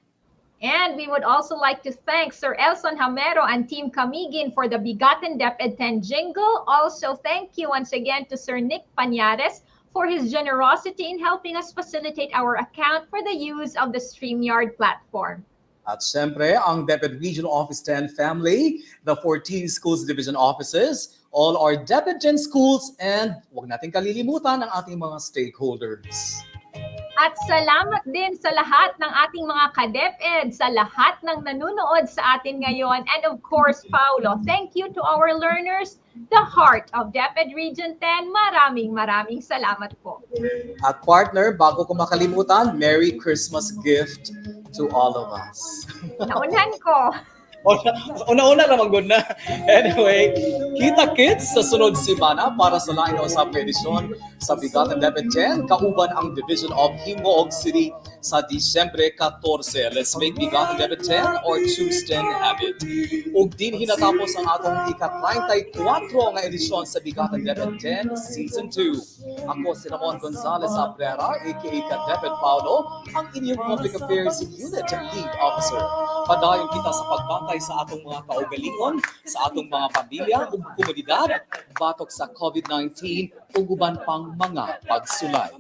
B: And we would also like to thank Sir Elson Hamero and Team Camigin for the BigaTEN DepEd 10 jingle. Also, thank you once again to Sir Nick Pañares for his generosity in helping us facilitate our account for the use of the StreamYard platform.
C: At siyempre, ang DepEd Regional Office 10 family, the 14 schools division offices, all our DepEd 10 schools, and huwag natin kalilimutan ang ating mga stakeholders.
B: At salamat din sa lahat ng ating mga ka-DepEd, sa lahat ng nanunood sa atin ngayon. And of course, Paulo, thank you to our learners, the heart of DepEd Region 10. Maraming salamat po.
C: At partner, bago ko makalimutan, Merry Christmas gift to all of us.
B: Naunhan ko.
C: Una-una naman good na. Anyway, kita-kits sa sunod simana para sa lain na usap na edisyon sa BigaTEN DepEd 10, kauban ang Division of Himoog City sa Disyembre 14. Let's make BigaTEN DepEd 10 or TuesTEN habit. Ug din hinatapos ang atong ika-34 nga edisyon sa BigaTEN DepEd 10 Season 2. Ako si Ramon Gonzalez Abrera, aka ka-DepEd Paulo, ang inyong Public Affairs Unit Lead Officer. Padayon kita sa pagbantay sa atong mga kaugalingon, sa atong mga pamilya ug komunidad, batok sa COVID-19 ug uban pang mga pagsulay.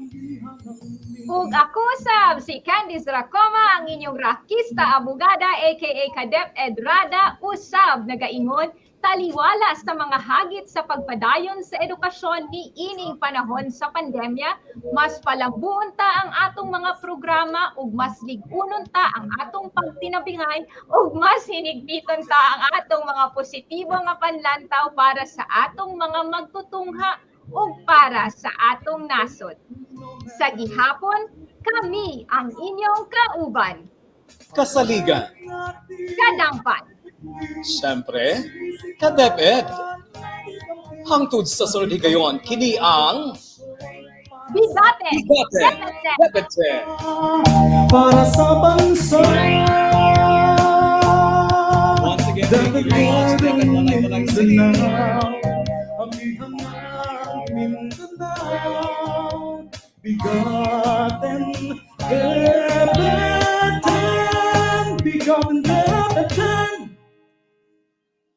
B: Ug ako sab si Candice Racoma, ang inyong rakista abogada aka KadepEd Rada, usab nagaingon taliwala sa mga hagit sa pagpadayon sa edukasyon ni ining panahon sa pandemya, mas palambuon ta ang atong mga programa ug mas ligunon ta ang atong pagtinabingay ug mas hinigpiton ta ang atong mga positibo nga panlantaw para sa atong mga magtutungha ug para sa atong nasod. Sa gihapon, kami ang inyong kauban.
C: Kasaligan.
B: Kadangpan.
C: Siyempre, ka-DepEd. Hangtod sa sunod higayon, kini ang
B: BigaTEN.
C: DepEd.
K: Para sa bansa.
C: Once again, thank you very much. DepEd Malaybalay City.
K: Mindanao, BigaTEN,